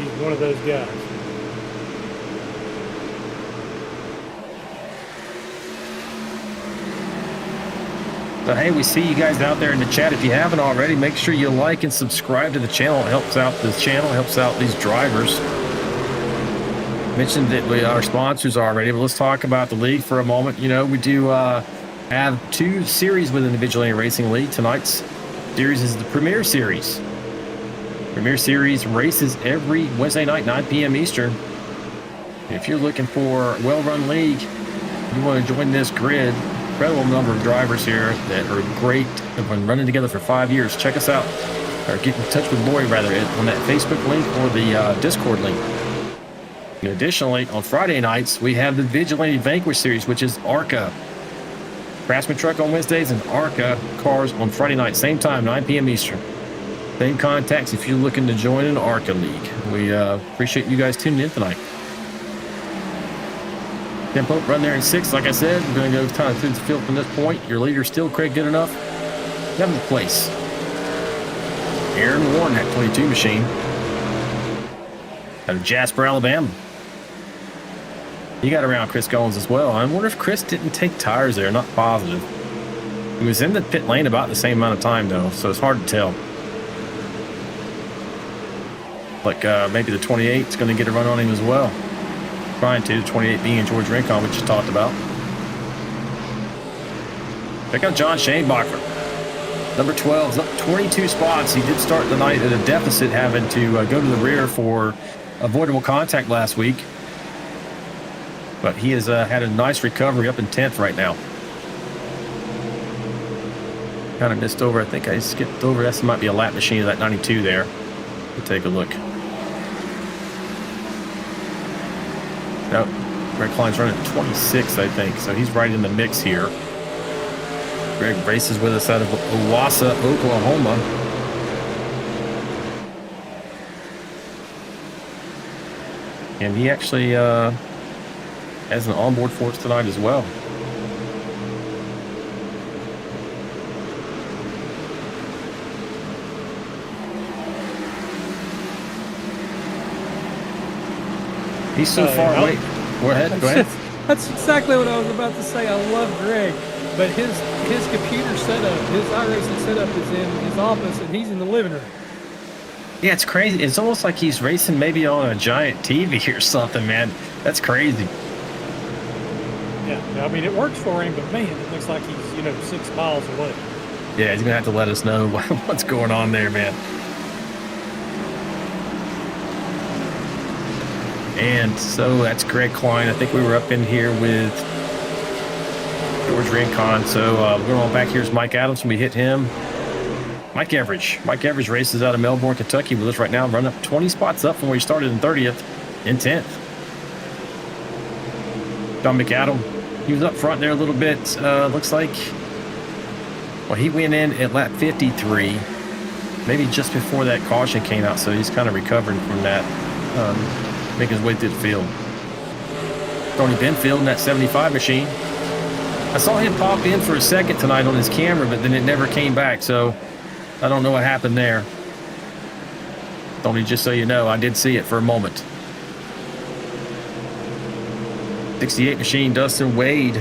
He's one of those guys. So, hey, we see you guys out there in the chat. If you haven't already, make sure you like and subscribe to the channel. It helps out the channel, helps out these drivers. Mentioned that our sponsors already, but let's talk about the league for a moment. You know, we do have 2 series within the Vigilante Racing League. Tonight's series is the Premiere Series. Premiere Series races every Wednesday night, 9 p.m. Eastern. If you're looking for a well-run league, you want to join this grid, incredible number of drivers here that are great, have been running together for 5 years. Check us out, or get in touch with Lori rather on that Facebook link or the Discord link. And additionally, on Friday nights, we have the Vigilante Vanquish Series, which is ARCA. Craftsman Truck on Wednesdays and ARCA cars on Friday night, same time, 9 p.m. Eastern. Same contacts if you're looking to join an ARCA league. We appreciate you guys tuning in tonight. Tempo run there in 6th. Like I said, we're going to go kind of through the field from this point. Your leader still Craig Good Enough. 7th place. Aaron Warren, that 22 machine. Out of Jasper, Alabama. He got around Chris Goins as well. I wonder if Chris didn't take tires there. Not positive. He was in the pit lane about the same amount of time, though, so it's hard to tell. Like maybe the 28 is going to get a run on him as well. Trying to, the 28 being George Rincon, we just talked about. Check out John Shanebacher. Number 12 is up 22 spots. He did start the night at a deficit, having to go to the rear for avoidable contact last week. But he has had a nice recovery, up in 10th right now. Kind of missed over. I think I skipped over. That might be a lap machine of that 92 there. We'll take a look. No, Greg Klein's running 26, I think. So he's right in the mix here. Greg races with us out of Owasso, Oklahoma. And he actually has an onboard for us tonight as well. He's so far away. Go ahead. That's exactly what I was about to say. I love Greg, but his computer setup, his iRacing setup is in his office, and he's in the living room. Yeah, it's crazy. It's almost like he's racing maybe on a giant TV or something, man. That's crazy. Yeah, I mean, it works for him, but man, it looks like he's 6 miles away. Yeah, he's gonna have to let us know what's going on there, man. And so that's Greg Klein. I think we were up in here with George Rincon. So we're going back. Here's Mike Adams. We hit him. Mike Everidge. Mike Everidge races out of Melbourne, Kentucky with us right now. Run up 20 spots up from where he started in 30th in 10th. John McAdam. He was up front there a little bit. Looks like, well, he went in at lap 53, maybe just before that caution came out. So he's kind of recovering from that. Making his way through the field. Tony Benfield in that 75 machine. I saw him pop in for a second tonight on his camera, but then it never came back, so I don't know what happened there. Tony, just so you know, I did see it for a moment. 68 machine, Dustin Wade.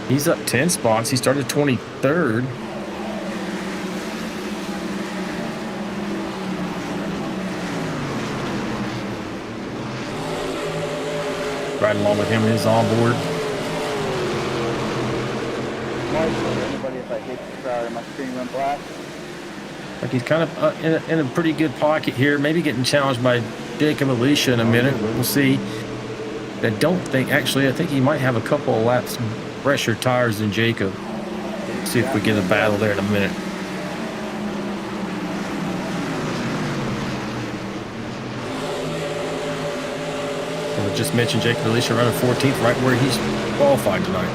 He's up 10 spots. He started 23rd. Right along with him and his onboard. Anybody if I hit my screen went black? Like he's kind of in a pretty good pocket here. Maybe getting challenged by Jacob Alicia in a minute. We'll see. I think he might have a couple of laps fresher tires than Jacob. See if we get a battle there in a minute. Just mentioned Jacob Alicia running 14th, right where he's qualified tonight.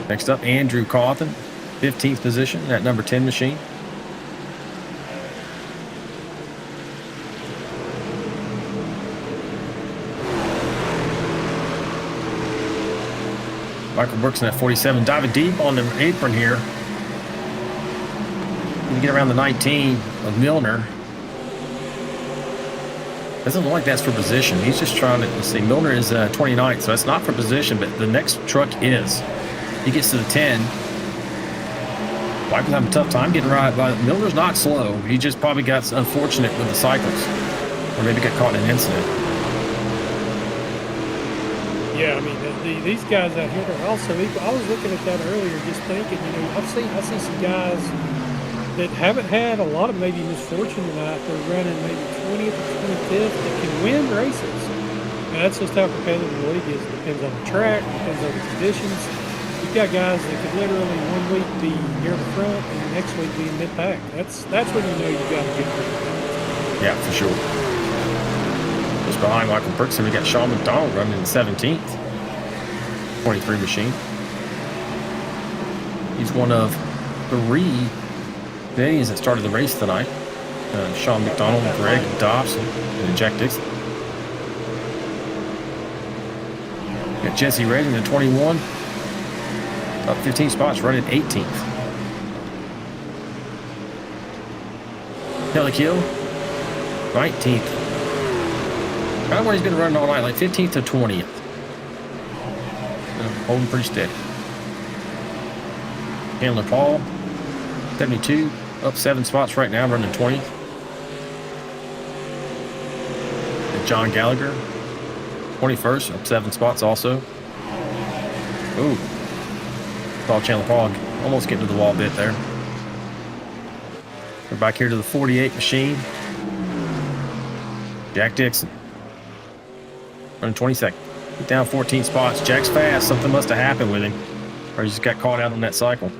Next up, Andrew Cawthon, 15th position, that number 10 machine. Michael Brooks in that 47, diving deep on the apron here. We get around the 19 of Milner. Doesn't look like that's for position. He's just trying to, let's see, Milner is 29th, so that's not for position, but the next truck is. He gets to the 10. Michael's having a tough time getting right by. Milner's not slow. He just probably got unfortunate with the cycles, or maybe got caught in an incident. Yeah, I mean, these guys out here are also equal. I was looking at that earlier, just thinking, I see some guys that haven't had a lot of maybe misfortune tonight. They're running maybe 20th or 25th that can win races. Now, that's just how competitive the league is. It depends on the track, depends on the conditions. You've got guys that could literally one week be near the front and the next week be in mid-pack. That's when you know you've got a good group. Yeah, for sure. Just behind Michael Brixton, we got Sean McDonald running in 17th. 23 machine. He's one of 3 Canadians that started the race tonight. Sean McDonald, Greg Dobson, and Jack Dixon. Got Jesse Redding at 21. Up 15 spots, running 18th. Kelly Kill, 19th. Kind of where he's been running all night, like 15th to 20th. Holding pretty steady. Chandler Paul, 72, up 7 spots right now, running 20th. And John Gallagher, 21st, up 7 spots also. Ooh. Saw Chandler Paul almost getting to the wall a bit there. We're back here to the 48 machine. Jack Dixon, running 22nd. Down 14 spots. Jack's fast. Something must have happened with him, or he just got caught out on that cycle.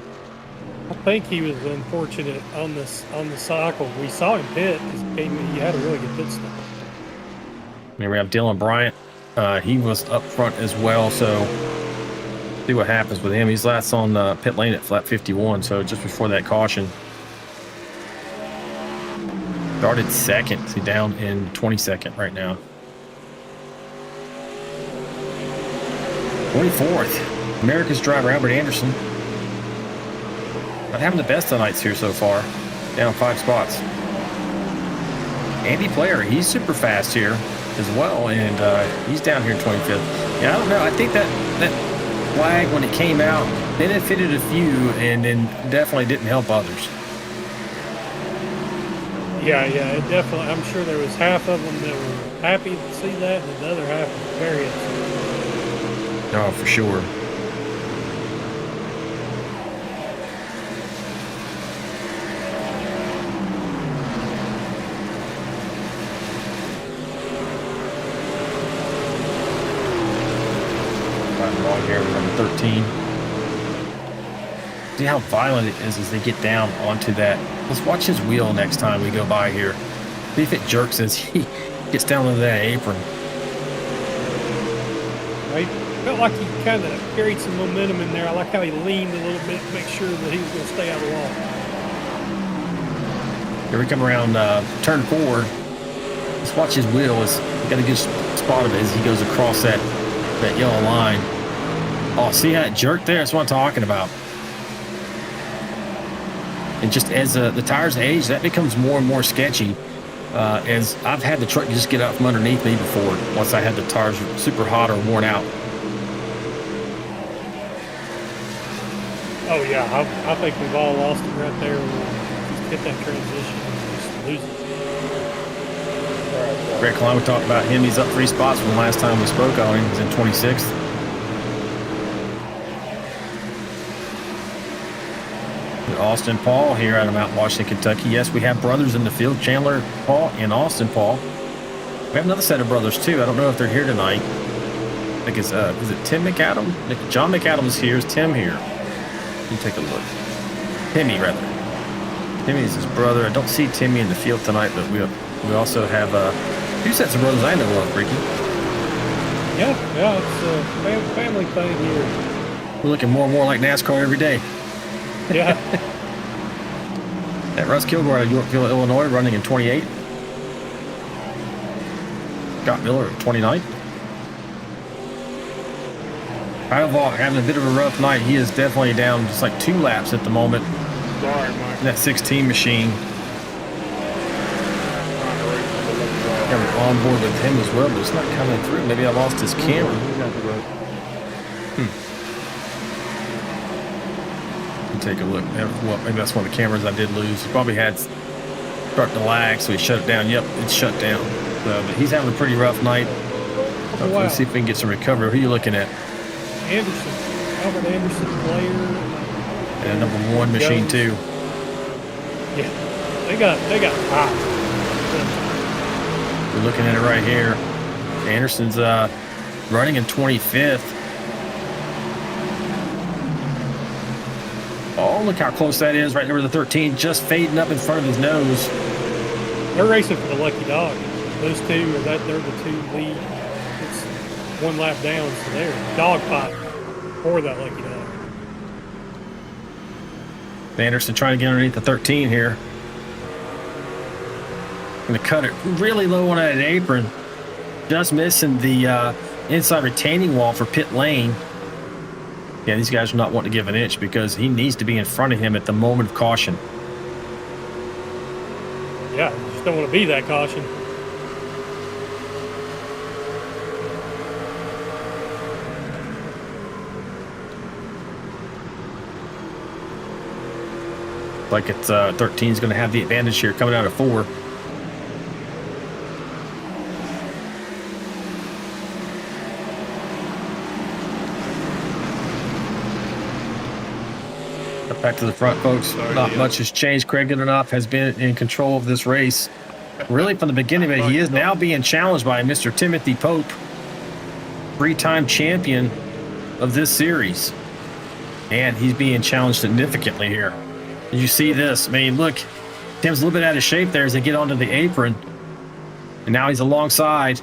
I think he was unfortunate on the cycle. We saw him pit because he had a really good pit stop. Here we have Dylan Bryant. He was up front as well, so see what happens with him. He's last on pit lane at flat 51, so just before that caution. Started second. He's down in 22nd right now. 24th, America's driver Albert Anderson. Not having the best of nights here so far. Down 5 spots. Andy Player, he's super fast here as well, and he's down here in 25th. Yeah, I don't know. I think that flag, when it came out, benefited a few and then definitely didn't help others. Yeah, it definitely. I'm sure there was half of them that were happy to see that, and the other half were very upset. No, for sure. Right here, we're number 13. See how violent it is as they get down onto that. Let's watch his wheel next time we go by here. See if it jerks as he gets down into that apron. Right? Felt like he kind of carried some momentum in there. I like how he leaned a little bit to make sure that he was going to stay out of the wall. Here we come around turn 4. Let's watch his wheel. We got a good spot of it as he goes across that yellow line. Oh, see how it jerked there? That's what I'm talking about. And just as the tires age, that becomes more and more sketchy. As I've had the truck just get out from underneath me before, once I had the tires super hot or worn out. Oh yeah, I think we've all lost it right there. Just hit that transition and just lose it. Greg Klein, we talked about him. He's up 3 spots from the last time we spoke on him. He's in 26th. Austin Paul here out of Mount Washington, Kentucky. Yes, we have brothers in the field, Chandler Paul and Austin Paul. We have another set of brothers too. I don't know if they're here tonight. I think it's is it Tim McAdam? John McAdam is here. Is Tim here? Let me take a look. Timmy, rather. Timmy is his brother. I don't see Timmy in the field tonight, but we also have 2 sets of brothers I know of, Ricky. Yeah, it's a family thing here. We're looking more and more like NASCAR every day. Yeah. That Russ Kilgore out of Yorkville, Illinois, running in 28th. Scott Miller at 29th. Kyle Vaught having a bit of a rough night. He is definitely down just like 2 laps at the moment. Sorry, Mike. In that 16 machine. I'm on board with him as well, but it's not coming through. Maybe I lost his camera. Take a look. Well, maybe that's one of the cameras I did lose. He probably had starting to lag, so he shut it down. Yep, it's shut down. So, but he's having a pretty rough night. Let's see if we can get some recovery. Who are you looking at? Albert Anderson, player. And number 1 machine 2. Yeah, they got hot. We're looking at it right here. Anderson's running in 25th. Oh, look how close that is right over the 13, just fading up in front of his nose. They're racing for the lucky dog. Those two, they're the two lead. It's one lap down, so they're dogfight for that lucky dog. Anderson trying to get underneath the 13 here. Going to cut it really low on that apron. Just missing the inside retaining wall for pit lane. Yeah, these guys are not wanting to give an inch because he needs to be in front of him at the moment of caution. Yeah, you just don't want to be that caution. Like it's 13 is going to have the advantage here coming out of 4. Back to the front, folks. Not much has changed. Craig Goodenough has been in control of this race. Really, from the beginning of it, he is now being challenged by Mr. Timothy Pope, 3-time champion of this series. And he's being challenged significantly here. You see this. I mean, look, Tim's a little bit out of shape there as they get onto the apron. And now he's alongside.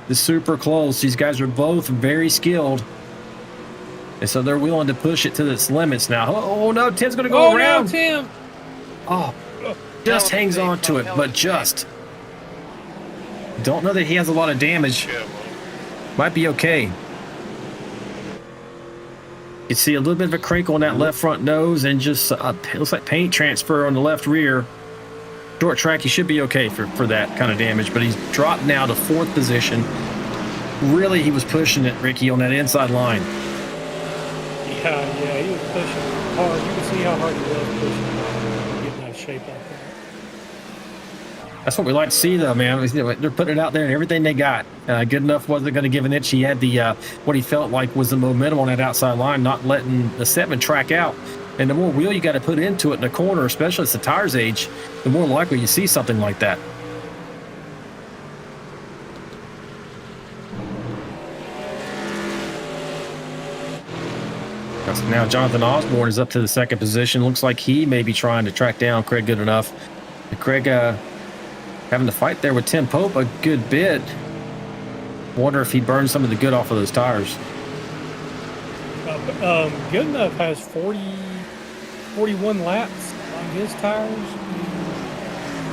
It's super close. These guys are both very skilled. And so they're willing to push it to its limits now. Oh no, Tim's going to go around. No, Tim. Oh, just hangs on to it, but just. Don't know that he has a lot of damage. Might be okay. You see a little bit of a crinkle in that left front nose and just it looks like paint transfer on the left rear. Short track, he should be okay for that kind of damage, but he's dropped now to 4th position. Really, he was pushing it, Ricky, on that inside line. Yeah, he was pushing hard. You can see how hard he was pushing, getting out of shape like that. That's what we like to see, though, man. They're putting it out there and everything they got. Goodenough wasn't going to give an inch. He had the what he felt like was the momentum on that outside line, not letting the 7 track out. And the more wheel you got to put into it in the corner, especially as the tires age, the more likely you see something like that. Now Jonathan Osborne is up to the 2nd position. Looks like he may be trying to track down Craig Goodenough. Craig having to fight there with Tim Pope a good bit. Wonder if he burned some of the good off of those tires. Goodenough has 41 laps on his tires.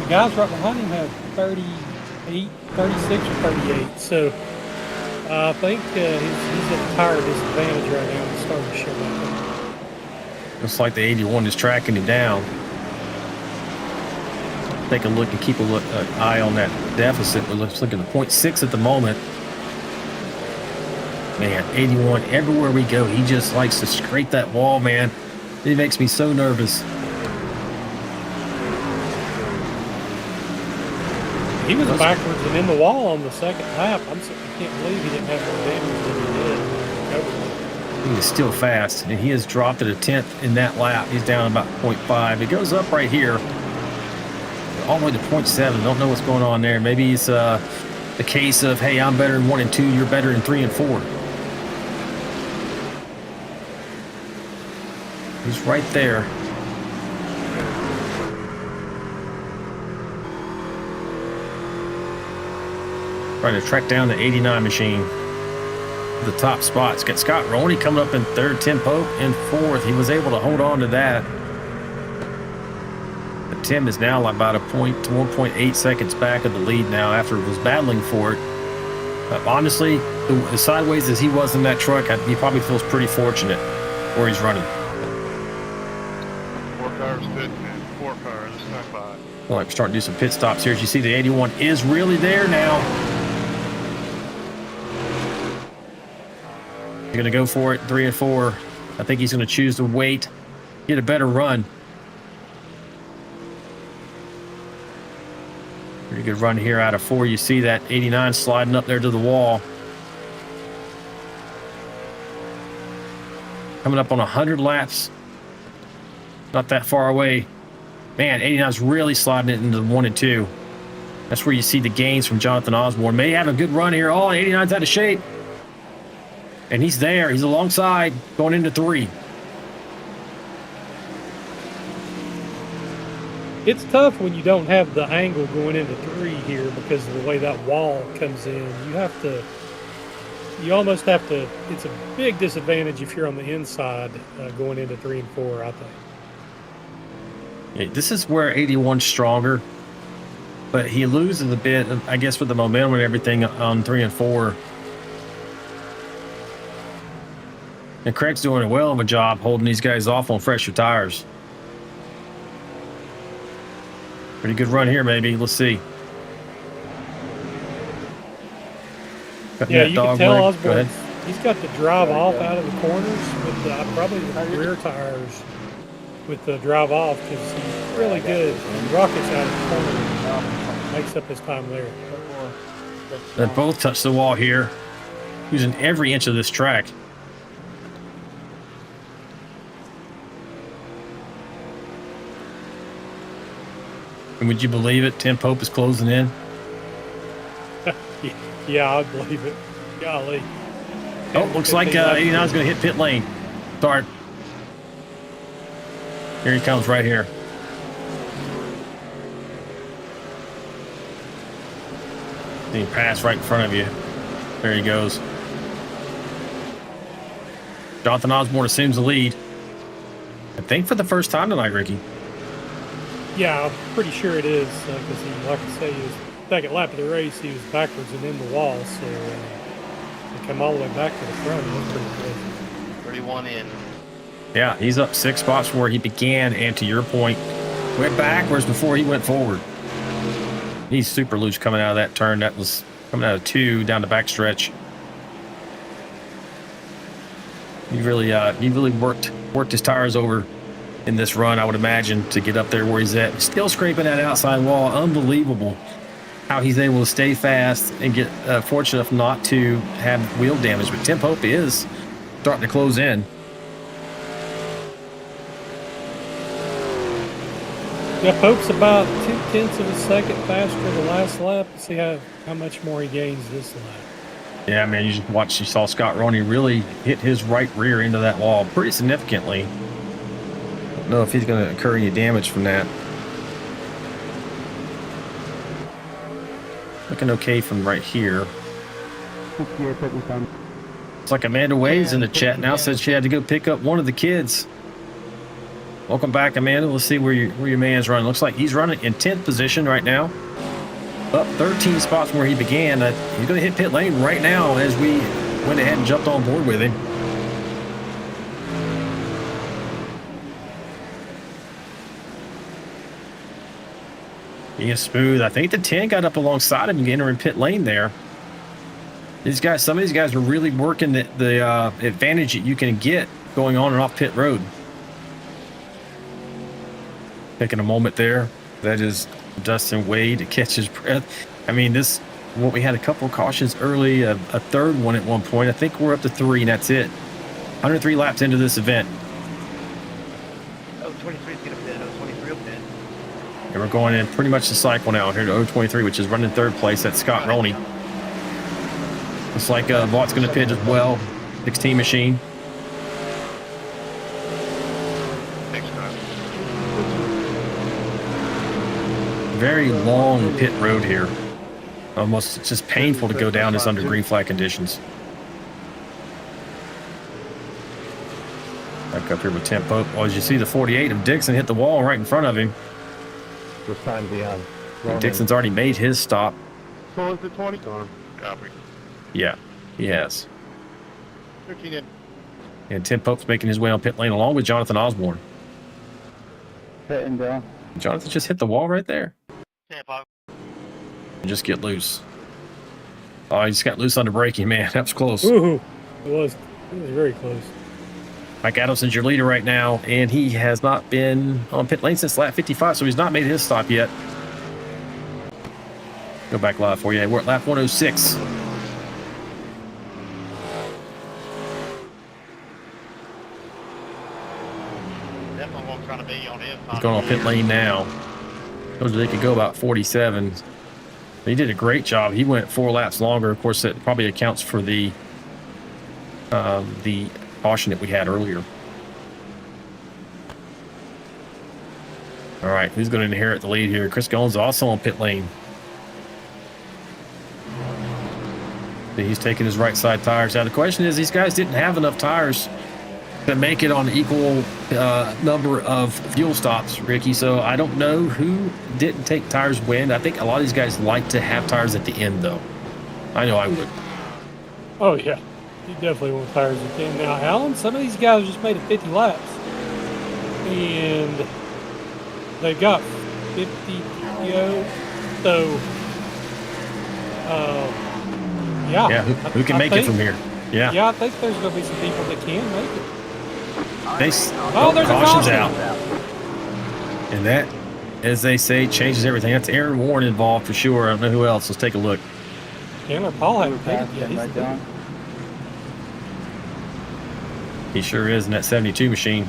The guys right behind him have 38, 36 or 38. So I think he's at a tire disadvantage right now. It's starting to show up. Looks like the 81 is tracking him down. Take a look and keep an eye on that deficit. We're looking at 0.6 at the moment. Man, 81, everywhere we go, he just likes to scrape that wall, man. It makes me so nervous. He was backwards and in the wall on the 2nd lap. I can't believe he didn't have more damage than he did. He is still fast, and he has dropped at a 10th in that lap. He's down about 0.5. It goes up right here, all the way to 0.7. Don't know what's going on there. Maybe it's the case of, hey, I'm better in 1 and 2, you're better in 3 and 4. He's right there. Trying to track down the 89 machine. The top spots. Got Scott Roney coming up in 3rd, Tim Pope in 4th. He was able to hold on to that. But Tim is now like about 1.8 seconds back of the lead now after he was battling for it. Honestly, as sideways as he was in that truck, he probably feels pretty fortunate where he's running. 4 cars good, man. 4 cars. It's not bad. Well, we're starting to do some pit stops here. As you see, the 81 is really there now. You're going to go for it, 3 and 4. I think he's going to choose to wait, get a better run. Pretty good run here out of 4. You see that 89 sliding up there to the wall. Coming up on 100 laps. Not that far away. Man, 89's really sliding it into the 1 and 2. That's where you see the gains from Jonathan Osborne. May have a good run here. Oh, 89's out of shape. And he's there. He's alongside going into 3. It's tough when you don't have the angle going into 3 here because of the way that wall comes in. You almost have to, it's a big disadvantage if you're on the inside going into 3 and 4, I think. Yeah, this is where 81's stronger, but he loses a bit, I guess, with the momentum and everything on 3 and 4. And Craig's doing a well of a job holding these guys off on fresher tires. Pretty good run here, maybe. Let's see. Yeah, you can tell Osborne, he's got the drive off out of the corners with probably the rear tires with the drive off because he's really good. He rockets out of the corner and makes up his time there. They both touch the wall here, using every inch of this track. And would you believe it? Tim Pope is closing in. Yeah, I believe it. Golly. Oh, looks like 89's going to hit pit lane. Start. Here he comes right here. He pass right in front of you. There he goes. Jonathan Osborne assumes the lead. I think for the first time tonight, Ricky. Yeah, I'm pretty sure it is because he, like I say, he was second lap of the race. He was backwards and in the wall, so he come all the way back to the front. It was pretty close. 31 in. Yeah, he's up 6 spots from where he began, and to your point, went backwards before he went forward. He's super loose coming out of that turn. That was coming out of 2 down the backstretch. He really worked his tires over in this run, I would imagine, to get up there where he's at. Still scraping that outside wall. Unbelievable how he's able to stay fast and get fortunate enough not to have wheel damage. But Tim Pope is starting to close in. Yeah, Pope's about 0.2 of a second faster the last lap. Let's see how much more he gains this lap. Yeah, man, you saw Scott Roney really hit his right rear into that wall pretty significantly. Don't know if he's going to incur any damage from that. Looking okay from right here. It's like Amanda Wade's in the chat now, said she had to go pick up one of the kids. Welcome back, Amanda. Let's see where your man's running. Looks like he's running in 10th position right now. Up 13 spots from where he began. He's going to hit pit lane right now as we went ahead and jumped on board with him. He is smooth. I think the 10 got up alongside him and entering pit lane there. Some of these guys are really working the advantage that you can get going on and off pit road. Taking a moment there. That is Dustin Wade to catch his breath. I mean, we had a couple of cautions early, a third one at one point. I think we're up to 3, and that's it. 103 laps into this event. Oh, 23's going to pit. Oh, 23 will pit. And we're going in pretty much the cycle now here to 023, which is running 3rd place. That's Scott Roney. Looks like Vaught's going to pit as well. 16 machine. Very long pit road here. Almost, it's just painful to go down this under green flag conditions. Back up here with Tim Pope. Oh, as you see, the 48 of Dixon hit the wall right in front of him. Dixon's already made his stop. So is it 20? Copy. Yeah, he has. 13 in. And Tim Pope's making his way on pit lane along with Jonathan Osborne. Hitting down. Jonathan just hit the wall right there. Tampa. And just get loose. Oh, he just got loose on the braking, man. That was close. Ooh, it was very close. Mike Adamson's your leader right now, and he has not been on pit lane since lap 55, so he's not made his stop yet. Go back live for you. We're at lap 106. Definitely won't try to be on him. He's going on pit lane now. Told you they could go about 47. He did a great job. He went 4 laps longer. Of course, that probably accounts for the caution that we had earlier. All right, who's going to inherit the lead here? Chris Goins also on pit lane. He's taking his right side tires out. The question is, these guys didn't have enough tires to make it on equal number of fuel stops, Ricky. So I don't know who didn't take tires when. I think a lot of these guys like to have tires at the end, though. I know I would. Oh, yeah. You definitely want tires at the end. Now, Alan, some of these guys just made it 50 laps. And they've got 50 PO. So, yeah. Yeah, who can make it from here? Yeah. Yeah, I think there's going to be some people that can make it. There's caution's out. And that, as they say, changes everything. That's Aaron Warren involved for sure. I don't know who else. Let's take a look. Chandler Paul hasn't made it yet. Right down. He sure is in that 72 machine.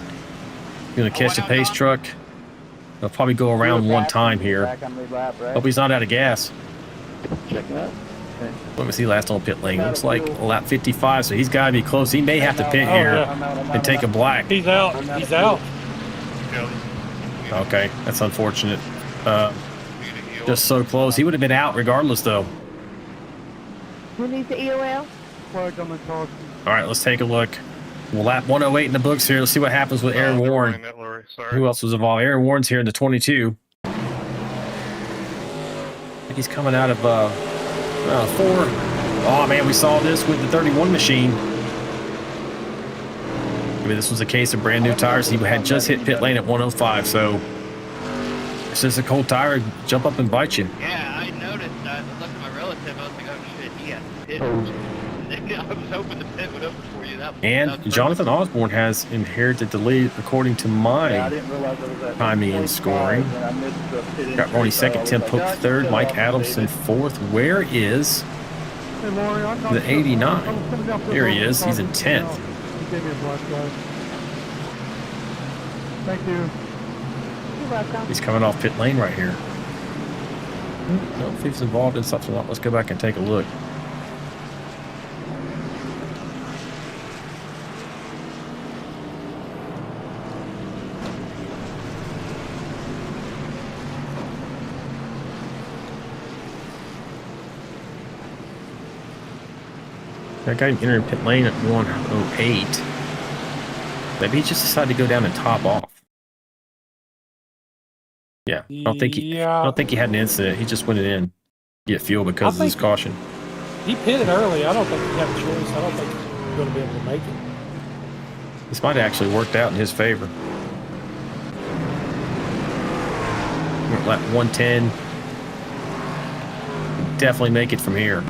Going to catch the pace truck. They'll probably go around one time here. Back on lead lap, right? Hope he's not out of gas. Check that. Okay. Let me see last on pit lane. Looks like lap 55, so he's got to be close. He may have to pit here and take a black. He's out. He's out. Okay, that's unfortunate. Just so close. He would have been out regardless, though. Who needs the EOL? All right, let's take a look. We'll lap 108 in the books here. Let's see what happens with Aaron Warren. Who else was involved? Aaron Warren's here in the 22. I think he's coming out of 4. Oh, man, we saw this with the 31 machine. Maybe this was a case of brand new tires. He had just hit pit lane at 105, so it's just a cold tire, jump up and bite you. Yeah, I noticed. I looked at my relative. I was like, oh shit, he has to pit. I was hoping the pit would open for you. And Jonathan Osborne has inherited the lead according to my timing and scoring. Got Ronnie second, Tim Pope third, Mike Adelson fourth. Where is the 89? Here he is. He's in 10th. Thank you. You're welcome. He's coming off pit lane right here. No, if he's involved in something, let's go back and take a look. That guy entering pit lane at 108. Maybe he just decided to go down and top off. Yeah, I don't think he had an incident. He just went in, get fuel because of his caution. He pitted early. I don't think he had a choice. I don't think he's going to be able to make it. This might have actually worked out in his favor. Lap 110. Definitely make it from here.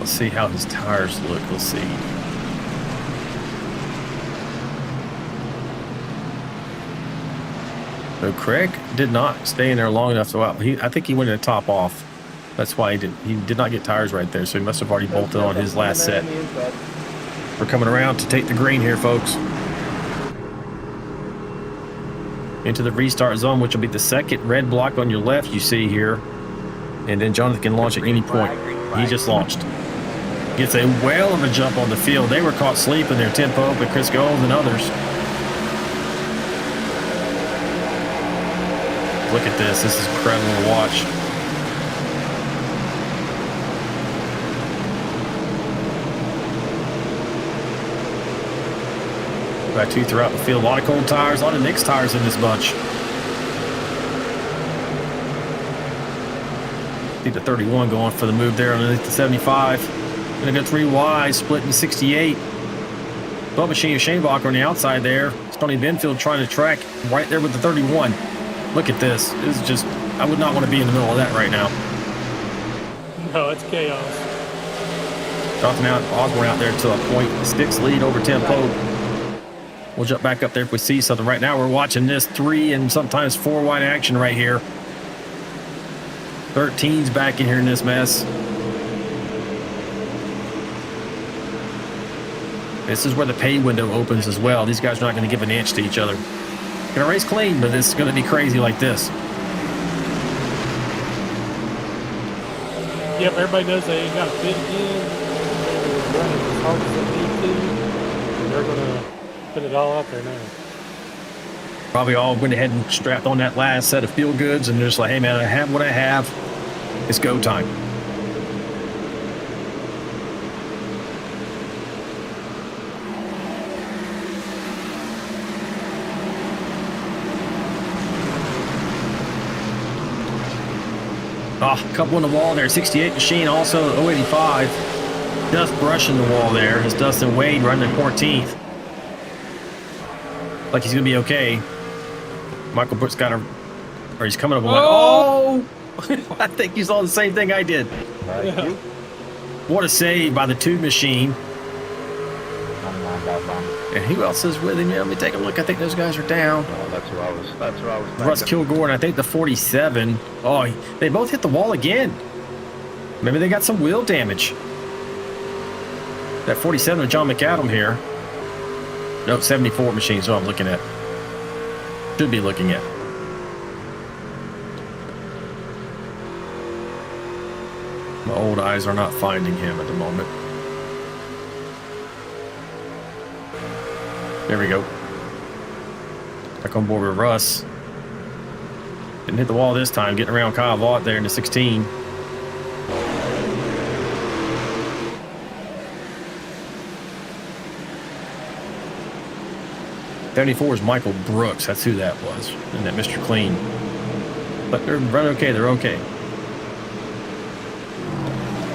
Let's see how his tires look. Let's see. So Craig did not stay in there long enough to out. I think he went in the top off. That's why he did not get tires right there. So he must have already bolted on his last set. We're coming around to take the green here, folks. Into the restart zone, which will be the second red block on your left you see here. And then Jonathan can launch at any point. He just launched. Gets a whale of a jump on the field. They were caught sleeping there. Tim Pope and Chris Goins and others. Look at this. This is incredible to watch. Got two throughout the field. A lot of cold tires. A lot of Nick's tires in this bunch. See the 31 going for the move there underneath the 75. Gonna go 3 wide, split in 68. Bubba Machine Shanebacher on the outside there. Tony Benfield trying to track right there with the 31. Look at this. This is just, I would not want to be in the middle of that right now. No, it's chaos. Jonathan Osborne out there to a point. Sticks lead over Tim Pope. We'll jump back up there if we see something. Right now, we're watching this 3 and sometimes 4 wide action right here. 13's back in here in this mess. This is where the pay window opens as well. These guys are not going to give an inch to each other. Gonna race clean, but it's going to be crazy like this. Yep, everybody knows they ain't got to fit in. They're running as hard as they need to. And they're going to put it all out there now. Probably all went ahead and strapped on that last set of feel goods and they're just like, hey man, I have what I have. It's go time. Oh, a couple on the wall there. 68 machine, also 085. Just brushing the wall there. It's Dustin Wade running 14th. Like he's going to be okay. Michael Brooks got a... Or he's coming up on... Oh! I think you saw the same thing I did. Yeah. What a save by the tube machine. And who else is with him? Yeah, let me take a look. I think those guys are down. Oh, that's where I was Russ Kilgore and I think the 47. Oh, they both hit the wall again. Maybe they got some wheel damage. That 47 of John McAdam here. No, 74 machines. Oh, I'm looking at. Should be looking at. My old eyes are not finding him at the moment. There we go. Back on board with Russ. Didn't hit the wall this time, getting around Kyle Vaught there in the 16. '74 is Michael Brooks. That's who that was. And that Mr. Clean. But they're running okay. They're okay.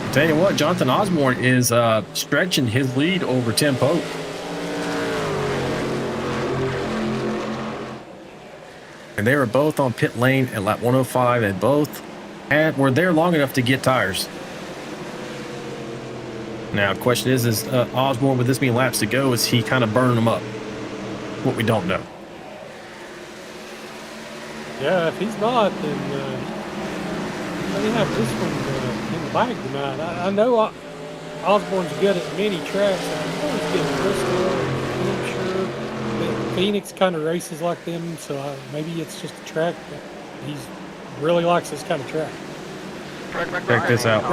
I'll tell you what, Jonathan Osborne is stretching his lead over Tim Pope. And they were both on pit lane at lap 105 and both were there long enough to get tires. Now, the question is Osborne, with this many laps to go, is he kind of burning them up? What we don't know. Yeah, if he's not, then they have this one in the bag tonight. I know Osborne's good at many tracks. I know he's getting Bristol and Hampshire. Phoenix kind of races like them, so maybe it's just a track that he really likes this kind of track. Check this out.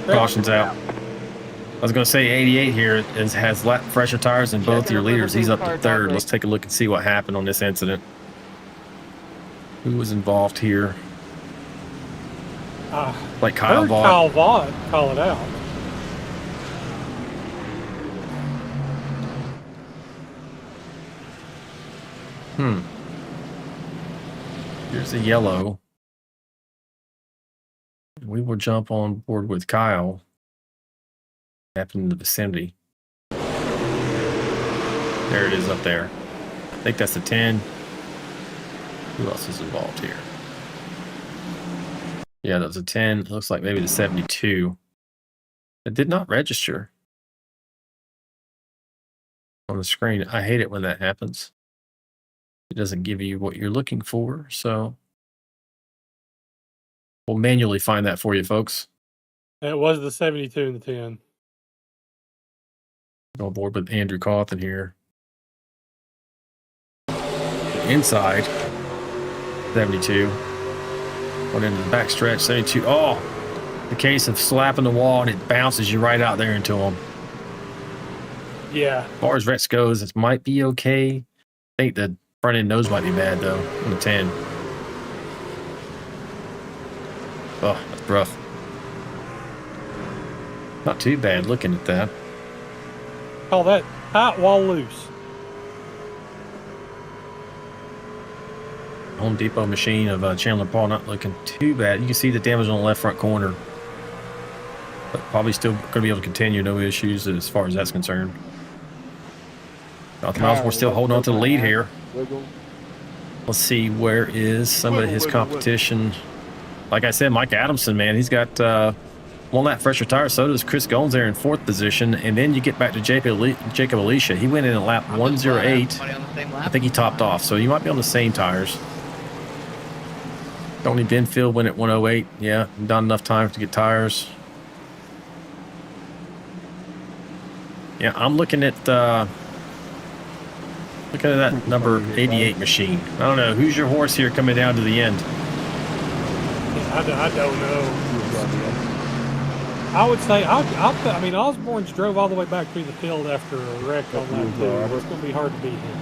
Caution's out. I was going to say 88 here has lap fresher tires than both your leaders. He's up to third. Let's take a look and see what happened on this incident. Who was involved here? Like Kyle Vaught. Kyle Vaught call it out. Here's a yellow. We will jump on board with Kyle. Happened in the vicinity. There it is up there. I think that's the 10. Who else is involved here? Yeah, that was a 10. It looks like maybe the 72. It did not register on the screen. I hate it when that happens. It doesn't give you what you're looking for, so we'll manually find that for you, folks. It was the 72 and the 10. Go aboard with Andrew Cawthon here. Inside, 72. Went into the back stretch, 72. Oh, the case of slapping the wall and it bounces you right out there into him. Yeah. As far as Rex goes, it might be okay. I think the front end nose might be bad though on the 10. Oh, that's rough. Not too bad looking at that. Call that hot wall loose. Home Depot machine of Chandler Paul not looking too bad. You can see the damage on the left front corner. But probably still going to be able to continue. No issues as far as that's concerned. Jonathan Osborne still holding on to the lead here. Let's see, where is some of his competition? Like I said, Mike Adamson, man, he's got one lap fresher tires. So does Chris Goins there in 4th position. And then you get back to Jacob Alicia. He went in at lap 108. I think he topped off. So you might be on the same tires. Tony Benfield went at 108. Yeah, not enough time to get tires. Yeah, I'm looking at that number 88 machine. I don't know. Who's your horse here coming down to the end? I don't know. I would say, I mean, Osborne's drove all the way back through the field after a wreck on lap 2. It's going to be hard to beat him.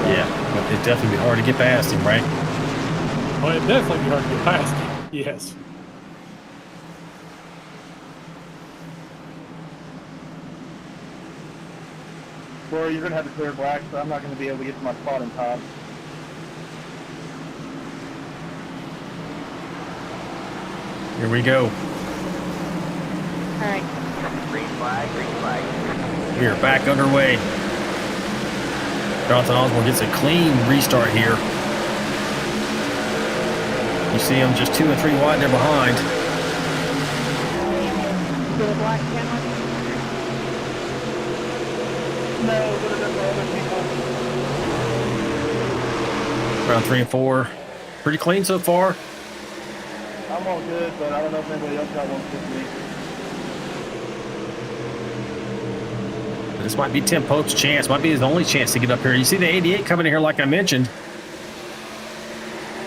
Yeah, but it'd definitely be hard to get past him, right? Well, it'd definitely be hard to get past him. Yes. Well, you're going to have to clear black, so I'm not going to be able to get to my spot in time. Here we go. All right. Green flag, green flag. We are back underway. Jonathan Osborne gets a clean restart here. You see him just 2 and 3 wide there behind. Get a black camera? No, it would have been for other people. Round 3 and 4. Pretty clean so far. I'm all good, but I don't know if anybody else got one with me. This might be Tim Pope's chance. Might be his only chance to get up here. You see the 88 coming in here like I mentioned.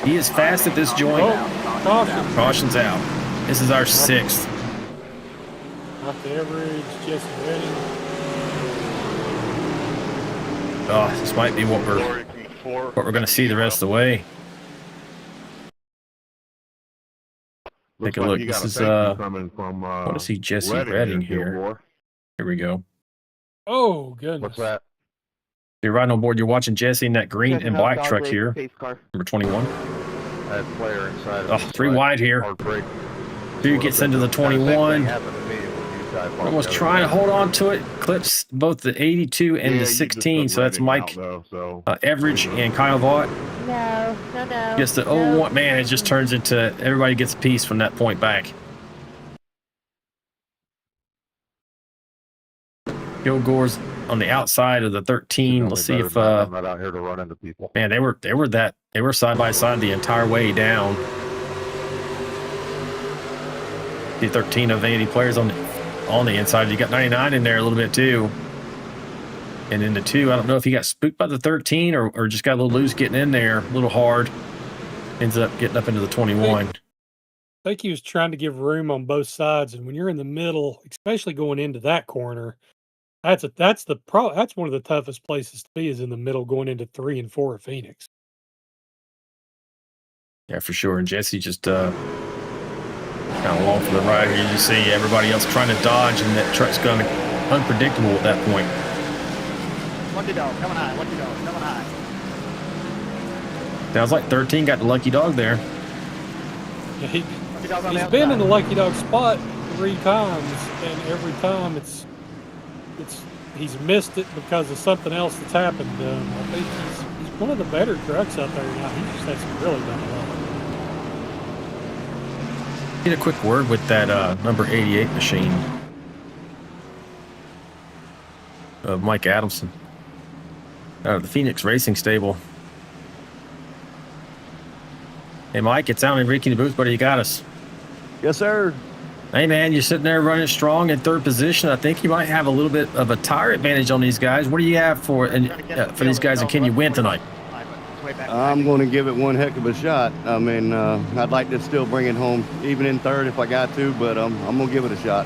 He is fast at this joint. Oh, caution. Caution's out. This is our 6th. Not the average, Jesse Redding. Oh, this might be what we're going to see the rest of the way. Take a look. This is I want to see Jesse Redding here. Here we go. Oh, goodness. What's that? You're riding on board. You're watching Jesse in that green and black truck here. Number 21. That player inside. Oh, 3 wide here. Dude gets into the 21. Almost trying to hold on to it. Clips both the 82 and the 16. So that's Mike Everidge and Kyle Vaught. No. Gets the 01. Man, it just turns into everybody gets a piece from that point back. Kilgore's on the outside of the 13. Let's see if I'm not out here to run into people. man, they were side by side the entire way down. The 13 of 80 players on the inside. You got 99 in there a little bit too. And in the 2, I don't know if he got spooked by the 13 or just got a little loose getting in there, a little hard. Ends up getting up into the 21. I think he was trying to give room on both sides, and when you're in the middle, especially going into that corner, that's one of the toughest places to be, is in the middle going into 3 and 4 of Phoenix. Yeah, for sure. And Jesse just kind of along for the ride here. You see everybody else trying to dodge, and that truck's kind of unpredictable at that point. Lucky dog, coming high. Lucky dog, coming high. Sounds like 13 got the lucky dog there. Yeah, he's been in the lucky dog spot 3 times, and every time he's missed it because of something else that's happened. I think he's one of the better trucks out there now. He just has really done a lot. Get a quick word with that number 88 machine of Mike Adamson out of the Phoenix Racing Stable. Hey, Mike, it's Alan and Ricky in the booth, buddy. You got us. Yes, sir. Hey, man, you're sitting there running strong in 3rd position. I think you might have a little bit of a tire advantage on these guys. What do you have for these guys, and can you win tonight? I'm going to give it one heck of a shot. I mean, I'd like to still bring it home, even in 3rd if I got to, but I'm going to give it a shot.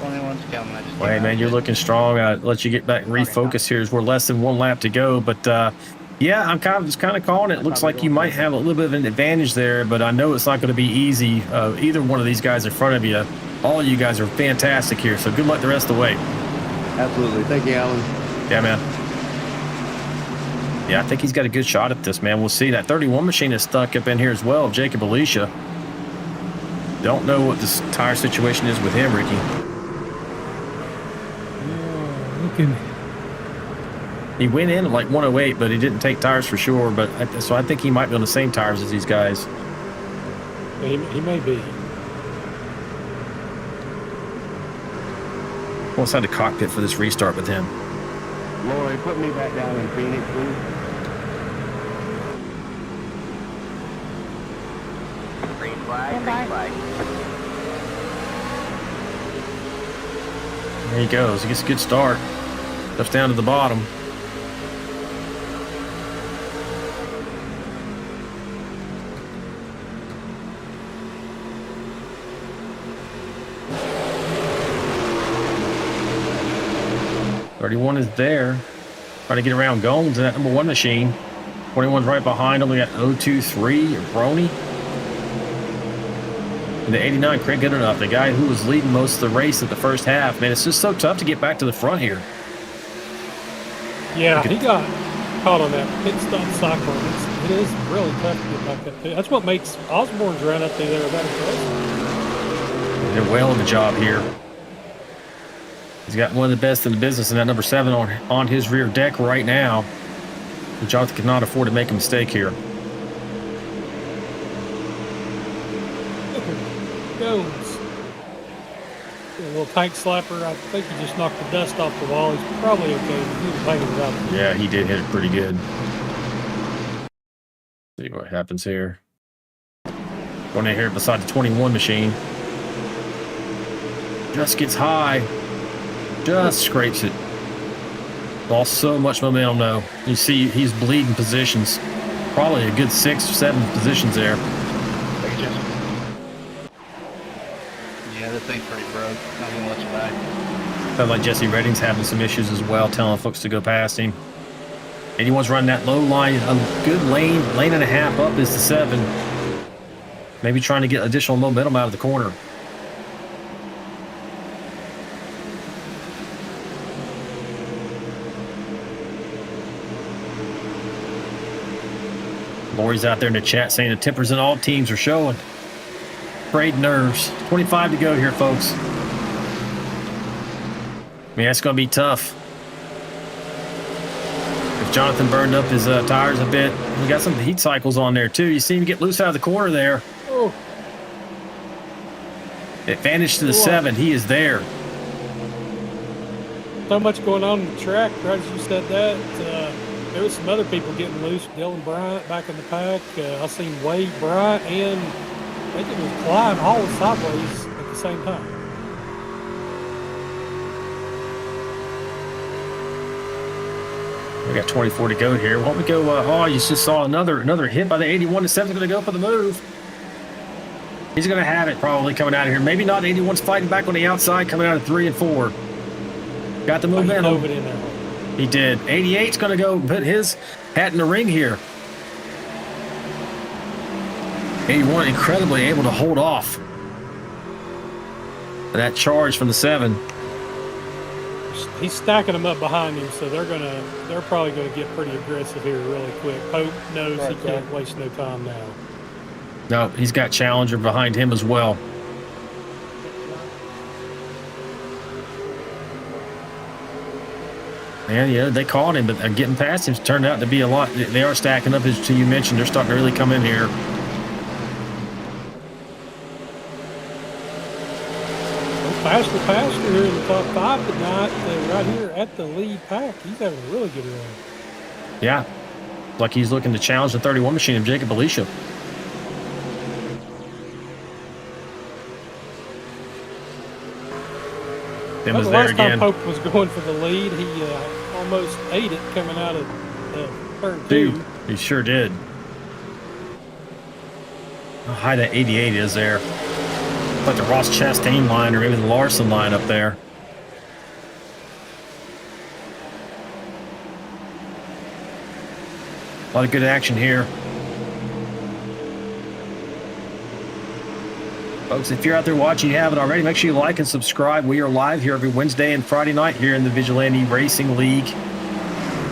21's coming. Well, hey, man, you're looking strong. I'll let you get back and refocus here as we're less than 1 lap to go. But, yeah, I'm kind of calling it. Looks like you might have a little bit of an advantage there, but I know it's not going to be easy. Either one of these guys in front of you. All of you guys are fantastic here, so good luck the rest of the way. Absolutely. Thank you, Alan. Yeah, man. Yeah, I think he's got a good shot at this, man. We'll see. That 31 machine is stuck up in here as well, Jacob Alicia. Don't know what this tire situation is with him, Ricky. Looking. He went in at like 108, but he didn't take tires for sure. So I think he might be on the same tires as these guys. He may be. We'll inside the cockpit for this restart with him. Lori, put me back down in Phoenix, please. Green flag, Stand by. green flag. There he goes. He gets a good start. Steps down to the bottom. .31 is there. Trying to get around Gomes in that number 1 machine. 21's right behind him. We got 023 or Brony. And the 89, Craig Goodenough, the guy who was leading most of the race at the first half. Man, it's just so tough to get back to the front here. Yeah, he got caught on that pit stop cycle. It is really tough to get back up there. That's what makes Osborne's run up through there that impressive. They're well in the job here. He's got one of the best in the business in that number 7 on his rear deck right now. And Jonathan cannot afford to make a mistake here. Goes. A little tank slapper. I think he just knocked the dust off the wall. He's probably okay. He was hanging it up. Yeah, he did hit it pretty good. See what happens here. Going in here beside the 21 machine. Just gets high. Just scrapes it. Lost so much momentum though. You see he's bleeding positions. Probably a good 6 or 7 positions there. Yeah, this thing's pretty broke. Not gonna let you back. Sounds like Jesse Redding's having some issues as well, telling folks to go past him. 81's running that low line. A good lane and a half up is the 7. Maybe trying to get additional momentum out of the corner. Lori's out there in the chat saying the tempers in all teams are showing. Frayed nerves. 25 to go here, folks. I mean, that's going to be tough. If Jonathan burned up his tires a bit, we got some heat cycles on there, too. You see him get loose out of the corner there. Oh. Advantage to the 7. He is there. So much going on in the track, right as you said that. There was some other people getting loose. Dylan Bryant back in the pack. I seen Wade Bryant and I think it was Clyde all sideways at the same time. We got 24 to go here. Why don't we go? Oh, you just saw another hit by the 81. The 7's going to go for the move. He's going to have it probably coming out of here. Maybe not. 81's fighting back on the outside, coming out of 3 and 4. Got the momentum. He in there. He did. 88's going to go put his hat in the ring here. 81 incredibly able to hold off that charge from the 7. He's stacking them up behind him, so they're probably gonna get pretty aggressive here really quick. Pope knows he can't waste no time now. No, he's got Challenger behind him as well. And yeah, they caught him, but getting past him turned out to be a lot. They are stacking up, as you mentioned. They're starting to really come in here. Faster here in the top 5 tonight, right here at the lead pack. He's having a really good run. Yeah, like he's looking to challenge the 31 machine of Jacob Alicia. Them is the there last again. time Pope was going for the lead, he almost ate it coming out of turn 2. He sure did. How high that 88 is there. Like the Ross Chastain line or maybe the Larson line up there. A lot of good action here. Folks, if you're out there watching, you haven't already, make sure you like and subscribe. We are live here every Wednesday and Friday night here in the Vigilante Racing League.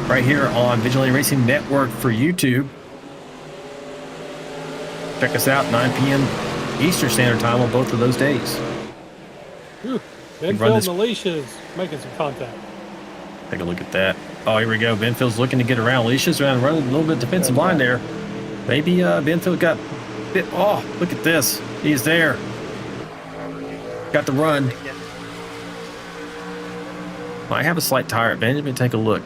Right here on Vigilante Racing Network for YouTube. Check us out, 9 p.m. Eastern Standard Time on both of those days. Benfield and Alicia's making some contact. Take a look at that. Oh, here we go. Benfield's looking to get around. Alicia's running a little bit defensive line there. Maybe Benfield got bit. Oh, look at this. He's there. Got the run. I have a slight tire advantage. Let me take a look.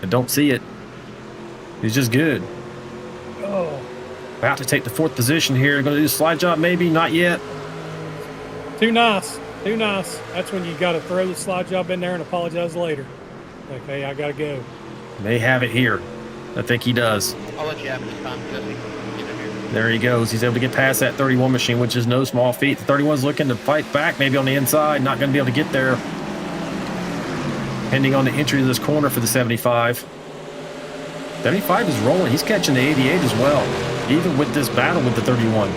I don't see it. He's just good. Oh, About to take the 4th position here. Going to do a slide job, maybe. Not yet. too nice. Too nice. That's when you got to throw the slide job in there and apologize later. Like, hey, I got to go. They have it here. I think he does. I'll let you have it this time, Jesse. Get in here. There he goes. He's able to get past that 31 machine, which is no small feat. The 31's looking to fight back, maybe on the inside. Not going to be able to get there. Depending on the entry to this corner for the 75. 75 is rolling. He's catching the 88 as well, even with this battle with the 31.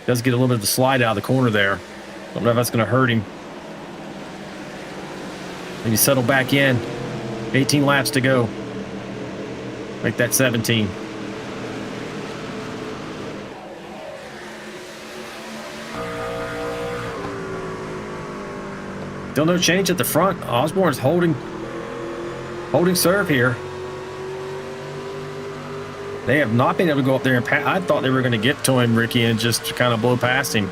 Does get a little bit of the slide out of the corner there. Don't know if that's going to hurt him. Maybe settle back in. 18 laps to go. Make that 17. Still no change at the front. Osborne's holding serve here. They have not been able to go up there and pass. I thought they were going to get to him, Ricky, and just kind of blow past him.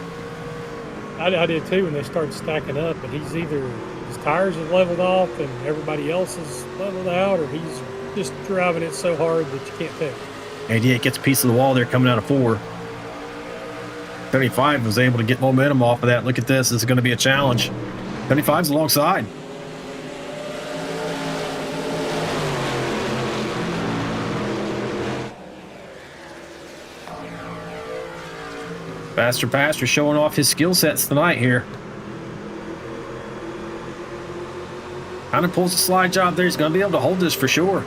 I did too when they started stacking up, but he's either his tires have leveled off and everybody else is leveled out, or he's just driving it so hard that you can't tell. 88 gets a piece of the wall there coming out of 4. 75 was able to get momentum off of that. Look at this. This is going to be a challenge. 75's alongside. Faster Pastor showing off his skill sets tonight here. Kind of pulls a slide job there. He's going to be able to hold this for sure.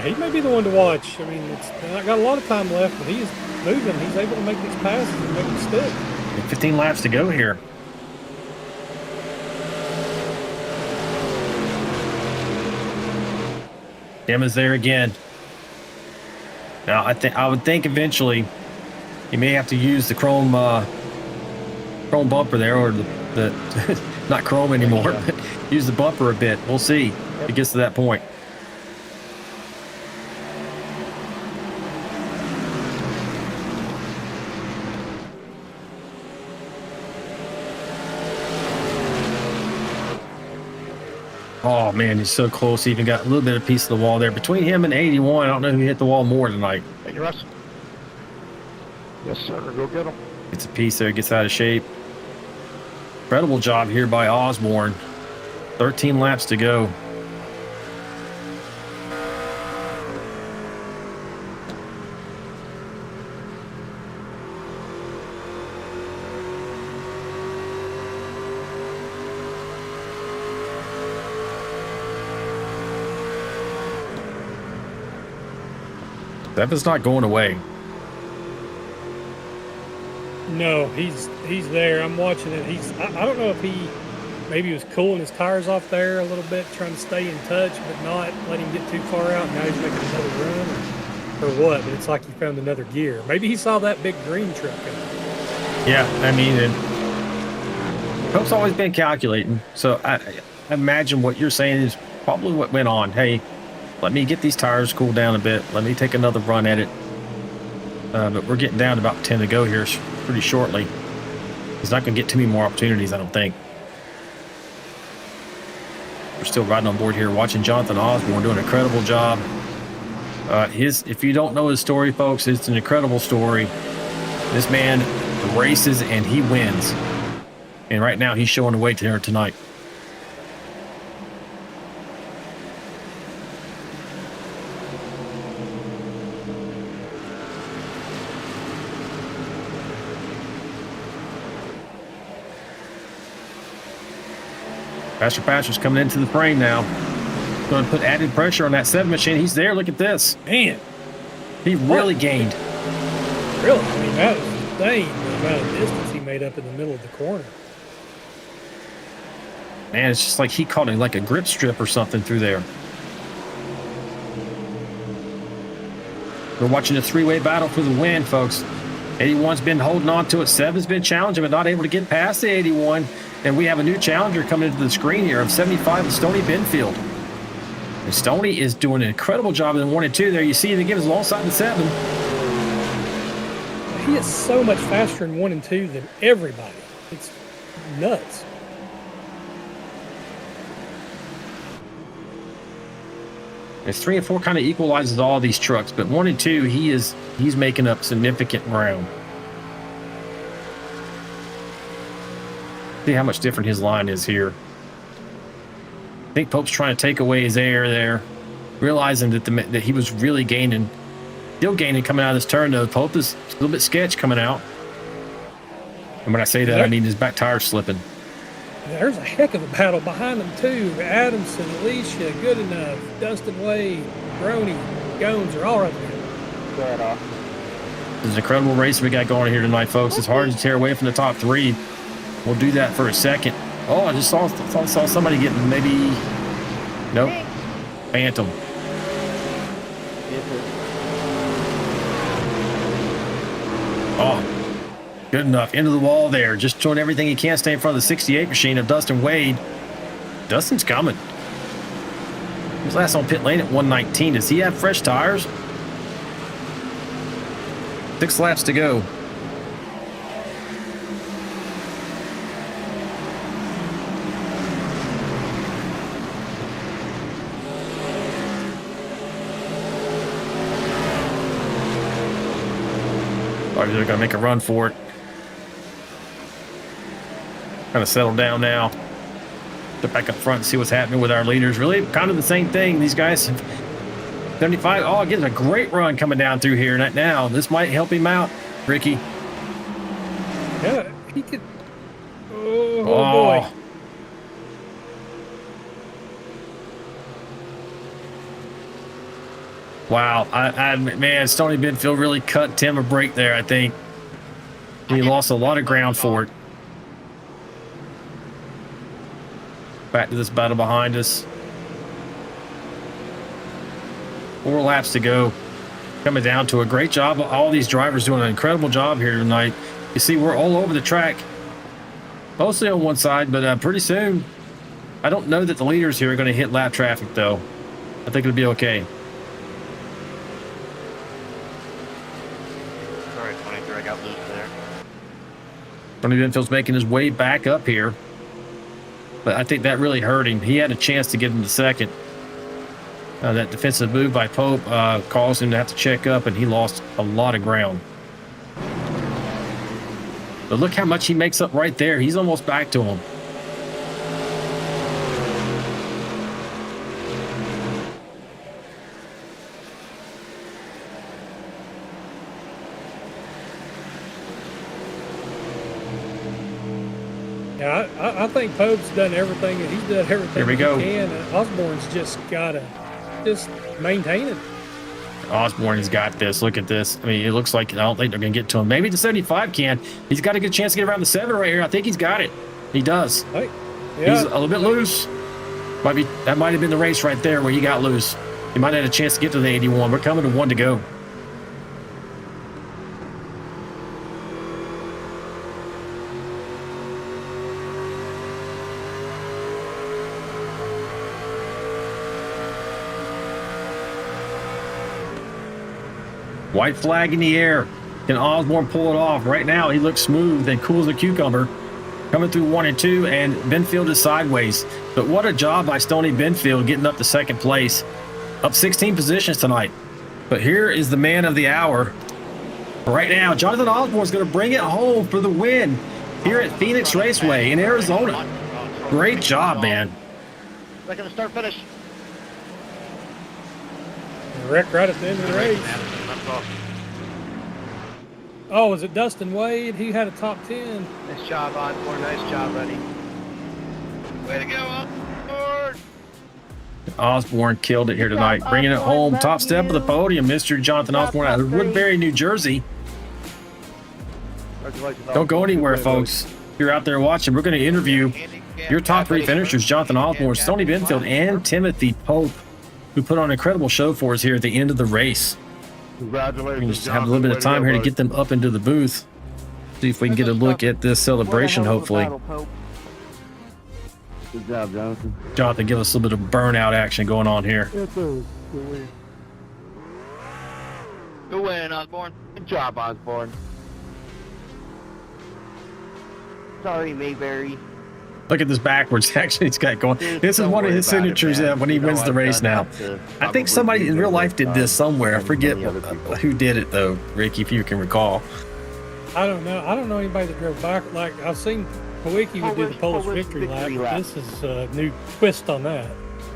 He may be the one to watch. I mean, it's not got a lot of time left, but he is moving. He's able to make these passes and make them stick. 15 laps to go here. Emma's there again. Now I would think eventually he may have to use the chrome bumper there, or the not chrome anymore, but use the bumper a bit. We'll see if it gets to that point. Oh, man, he's so close. He even got a little bit of piece of the wall there. Between him and 81, I don't know who hit the wall more tonight. Hey, Russ. Yes, sir. Go get him. Gets a piece there, gets out of shape. Incredible job here by Osborne. 13 laps to go. Seven's not going away. No, he's there. I'm watching it. I don't know if maybe he was cooling his tires off there a little bit, trying to stay in touch, but not let him get too far out. Now he's making another run or what, but it's like he found another gear. Maybe he saw that big green truck. Yeah, I mean, Cope's always been calculating. So I imagine what you're saying is probably what went on. Hey, let me get these tires cooled down a bit. Let me take another run at it. But we're getting down to about 10 to go here pretty shortly. He's not going to get too many more opportunities, I don't think. We're still riding on board here, watching Jonathan Osborne doing an incredible job. If you don't know his story, folks, it's an incredible story. This man races and he wins. And right now he's showing the way to her tonight. Pastor Patrick's coming into the frame now. Going to put added pressure on that 7 machine. He's there. Look at this. Man, he really gained. Really? I mean, that was insane, the amount of distance he made up in the middle of the corner. Man, it's just like he caught it like a grip strip or something through there. We're watching a 3-way battle for the win, folks. 81's been holding on to it. 7's been challenging, but not able to get past the 81. And we have a new challenger coming into the screen here of 75 with Stoney Benfield. And Stoney is doing an incredible job in 1 and 2 there. You see him again is alongside the 7. he is so much faster in 1 and 2 than everybody. It's nuts. It's 3 and 4 kind of equalizes all these trucks, but 1 and 2, he's making up significant ground. See how much different his line is here. I think Pope's trying to take away his air there, realizing that he was really gaining, still gaining coming out of this turn though. Pope is a little bit sketch coming out. And when I say that, I mean his back tire's slipping. There's a heck of a battle behind them too. Adamson, Alicia, Good Enough, Dustin Wade, Brony, Gomes are all right there. This is an incredible race we got going here tonight, folks. It's hard to tear away from the top 3. We'll do that for a second. Oh, I just saw somebody getting maybe... Nope. Phantom. Oh. Good enough. Into the wall there. Just doing everything he can. Stay in front of the 68 machine of Dustin Wade. Dustin's coming. He was last on pit lane at 119. Does he have fresh tires? 6 laps to go. Probably they're going to make a run for it. Kind of settle down now. Get back up front and see what's happening with our leaders. Really kind of the same thing. These guys, 75. Oh, getting a great run coming down through here now. This might help him out, Ricky. Yeah, he could. Oh boy. Wow, man, Stony Benfield really cut Tim a break there, I think. He lost a lot of ground for it. Back to this battle behind us. 4 laps to go. Coming down to a great job. All these drivers doing an incredible job here tonight. You see, we're all over the track. Mostly on one side, but pretty soon, I don't know that the leaders here are going to hit lap traffic, though. I think it'll be okay. Sorry, 23, I got loose there. Tony Benfield's making his way back up here. But I think that really hurt him. He had a chance to get into second. That defensive move by Pope caused him to have to check up, and he lost a lot of ground. But look how much he makes up right there. He's almost back to him. Yeah, I think Pope's done everything, and he's done everything Here we go. he can. Osborne's just got to just maintain it. Osborne has got this. Look at this. I mean, it looks like I don't think they're going to get to him. Maybe the 75 can. He's got a good chance to get around the 7 right here. I think he's got it. He does. Hey, yeah. He's a little bit loose. That might have been the race right there where he got loose. He might have had a chance to get to the 81. We're coming to 1 to go. White flag in the air. Can Osborne pull it off? Right now, he looks smooth and cool as a cucumber. Coming through 1 and 2, and Benfield is sideways. But what a job by Stony Benfield getting up to second place. Up 16 positions tonight. But here is the man of the hour. Right now, Jonathan Osborne is going to bring it home for the win here at Phoenix Raceway in Arizona. Great job, man. Second to start finish. Wreck right at the end of the race. Oh, was it Dustin Wade? He had a top 10. Nice job, Osborne. Nice job, buddy. Way to go, Osborne. Osborne killed it here tonight, bringing it home. Top step of the podium, Mr. Jonathan Osborne out of Woodbury, New Jersey. Don't go anywhere, folks. If you're out there watching, we're going to interview your top 3 finishers, Jonathan Osborne, Stony Benfield, and Timothy Pope, who put on an incredible show for us here at the end of the race. Congratulations. We can just have a little bit of time here to get them up into the booth. See if we can get a look at this celebration, hopefully. Good job, Jonathan. Jonathan, give us a little bit of burnout action going on here. Good win, Osborne. Good job, Osborne. Sorry, Mayberry. Look at this backwards action he's got going. Dude, This is don't one of worry his about it, signatures man. when he You know wins the I've race done now. that to I think probably somebody in real you life did this somewhere. I and forget many other people. who did it though, Ricky, if you can recall. I don't know. I don't know anybody that drove back. Like I've seen Kawicki would do the Polish victory lap. But this is a new twist on that.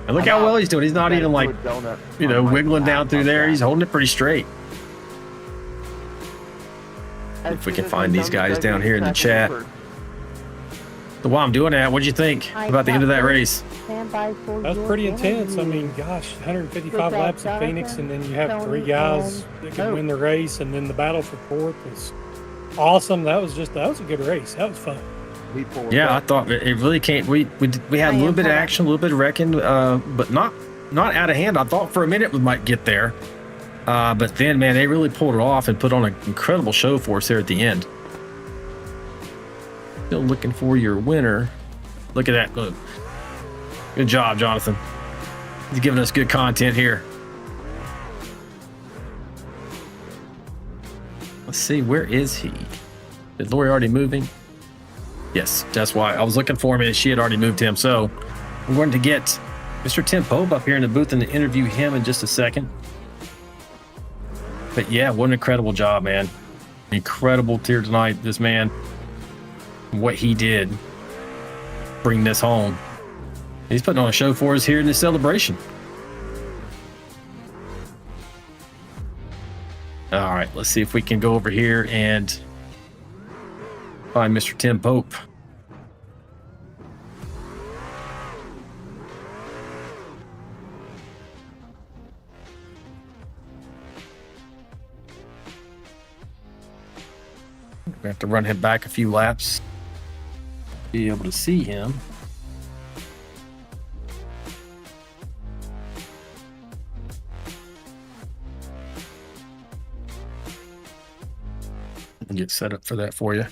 And look how well he's doing. He's not even like, you know, wiggling down through there. He's holding it pretty straight. If we can find these guys down here in the chat. So while I'm doing that, what'd you think about the end of that race? Stand by for That was your pretty intense. I interview. mean, gosh, 155 Good job, laps at Phoenix, and then you have Jonathan, 3 guys Tony, that can and win the race, and then the battle for fourth was awesome. That was a good race. That was fun. Yeah, I thought it really came. We had a little bit of action, a little bit of wrecking, but not out of hand. I thought for a minute we might get there, but then man, they really pulled it off and put on an incredible show for us there at the end. Still looking for your winner. Look at that. Look. Good job, Jonathan. He's giving us good content here. Let's see, where is he? Is Lori already moving? Yes, that's why I was looking for him and she had already moved him. So we're going to get Mr. Tim Pope up here in the booth and interview him in just a second. But yeah, what an incredible job, man. Incredible tier tonight, this man. What he did bring this home. He's putting on a show for us here in this celebration. All right, let's see if we can go over here and find Mr. Tim Pope. We have to run him back a few laps. Be able to see him. And get set up for that for you.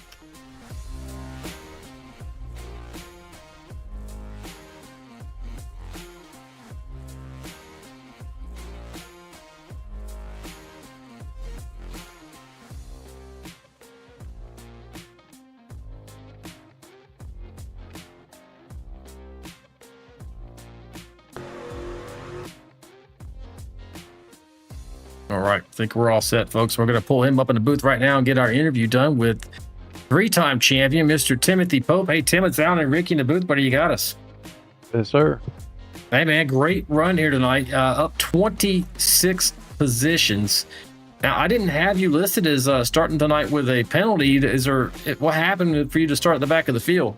All right, I think we're all set, folks. We're going to pull him up in the booth right now and get our interview done with 3-time champion, Mr. Timothy Pope. Hey, Tim, it's Alan and Ricky in the booth, buddy. You got us. Yes, sir. Hey, man, great run here tonight. Up 26 positions. Now, I didn't have you listed as starting tonight with a penalty. What happened for you to start at the back of the field?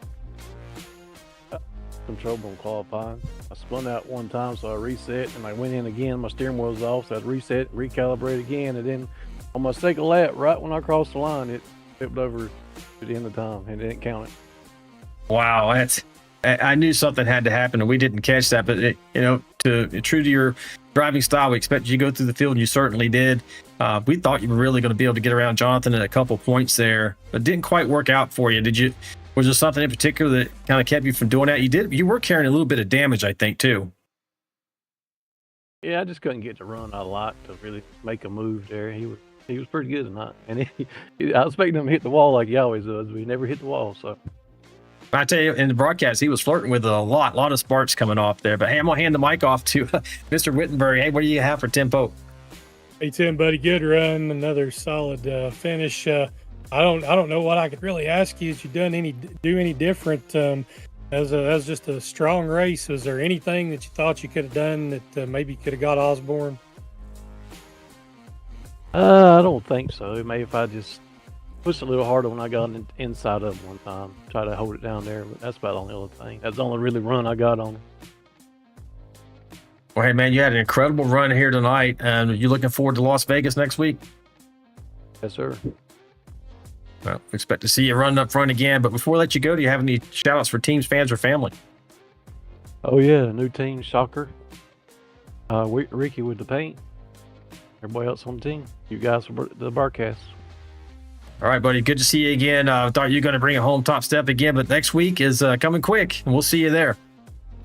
Some trouble in qualifying. I spun out one time, so I reset, and I went in again. My steering wheel was off, so I had to reset, recalibrate again, and then on my second lap, right when I crossed the line, it flipped over to the end of time, and it didn't count it. Wow, I knew something had to happen, and we didn't catch that. But true to your driving style, we expected you to go through the field, and you certainly did. We thought you were really going to be able to get around Jonathan at a couple points there, but it didn't quite work out for you. Did you? Was there something in particular that kind of kept you from doing that? You were carrying a little bit of damage, I think, too. Yeah, I just couldn't get to run a lot to really make a move there. He was pretty good tonight, and I was expecting him to hit the wall like he always does, but he never hit the wall. So I tell you, in the broadcast, he was flirting with a lot of sparks coming off there. But hey, I'm gonna hand the mic off to Mr. Wittenberg. Hey, what do you have for Tim Pope? Hey Tim, buddy, good run, another solid finish. I don't know what I could really ask you. Has you do any different? As just a strong race. Was there anything that you thought you could have done that maybe could have got Osborne? I don't think so. Maybe if I just pushed a little harder when I got inside of him one time, try to hold it down there. But that's about the only other thing. That's the only really run I got on him. Well, hey man, you had an incredible run here tonight, and you looking forward to Las Vegas next week? Yes, sir. Well, we expect to see you running up front again. But before I let you go, do you have any shout outs for teams, fans, or family? Oh yeah, new team, Shocker. Ricky with the paint. Everybody else on the team. You guys for the broadcast. All right, buddy. Good to see you again. I thought you were going to bring a home top step again, but next week is coming quick, and we'll see you there.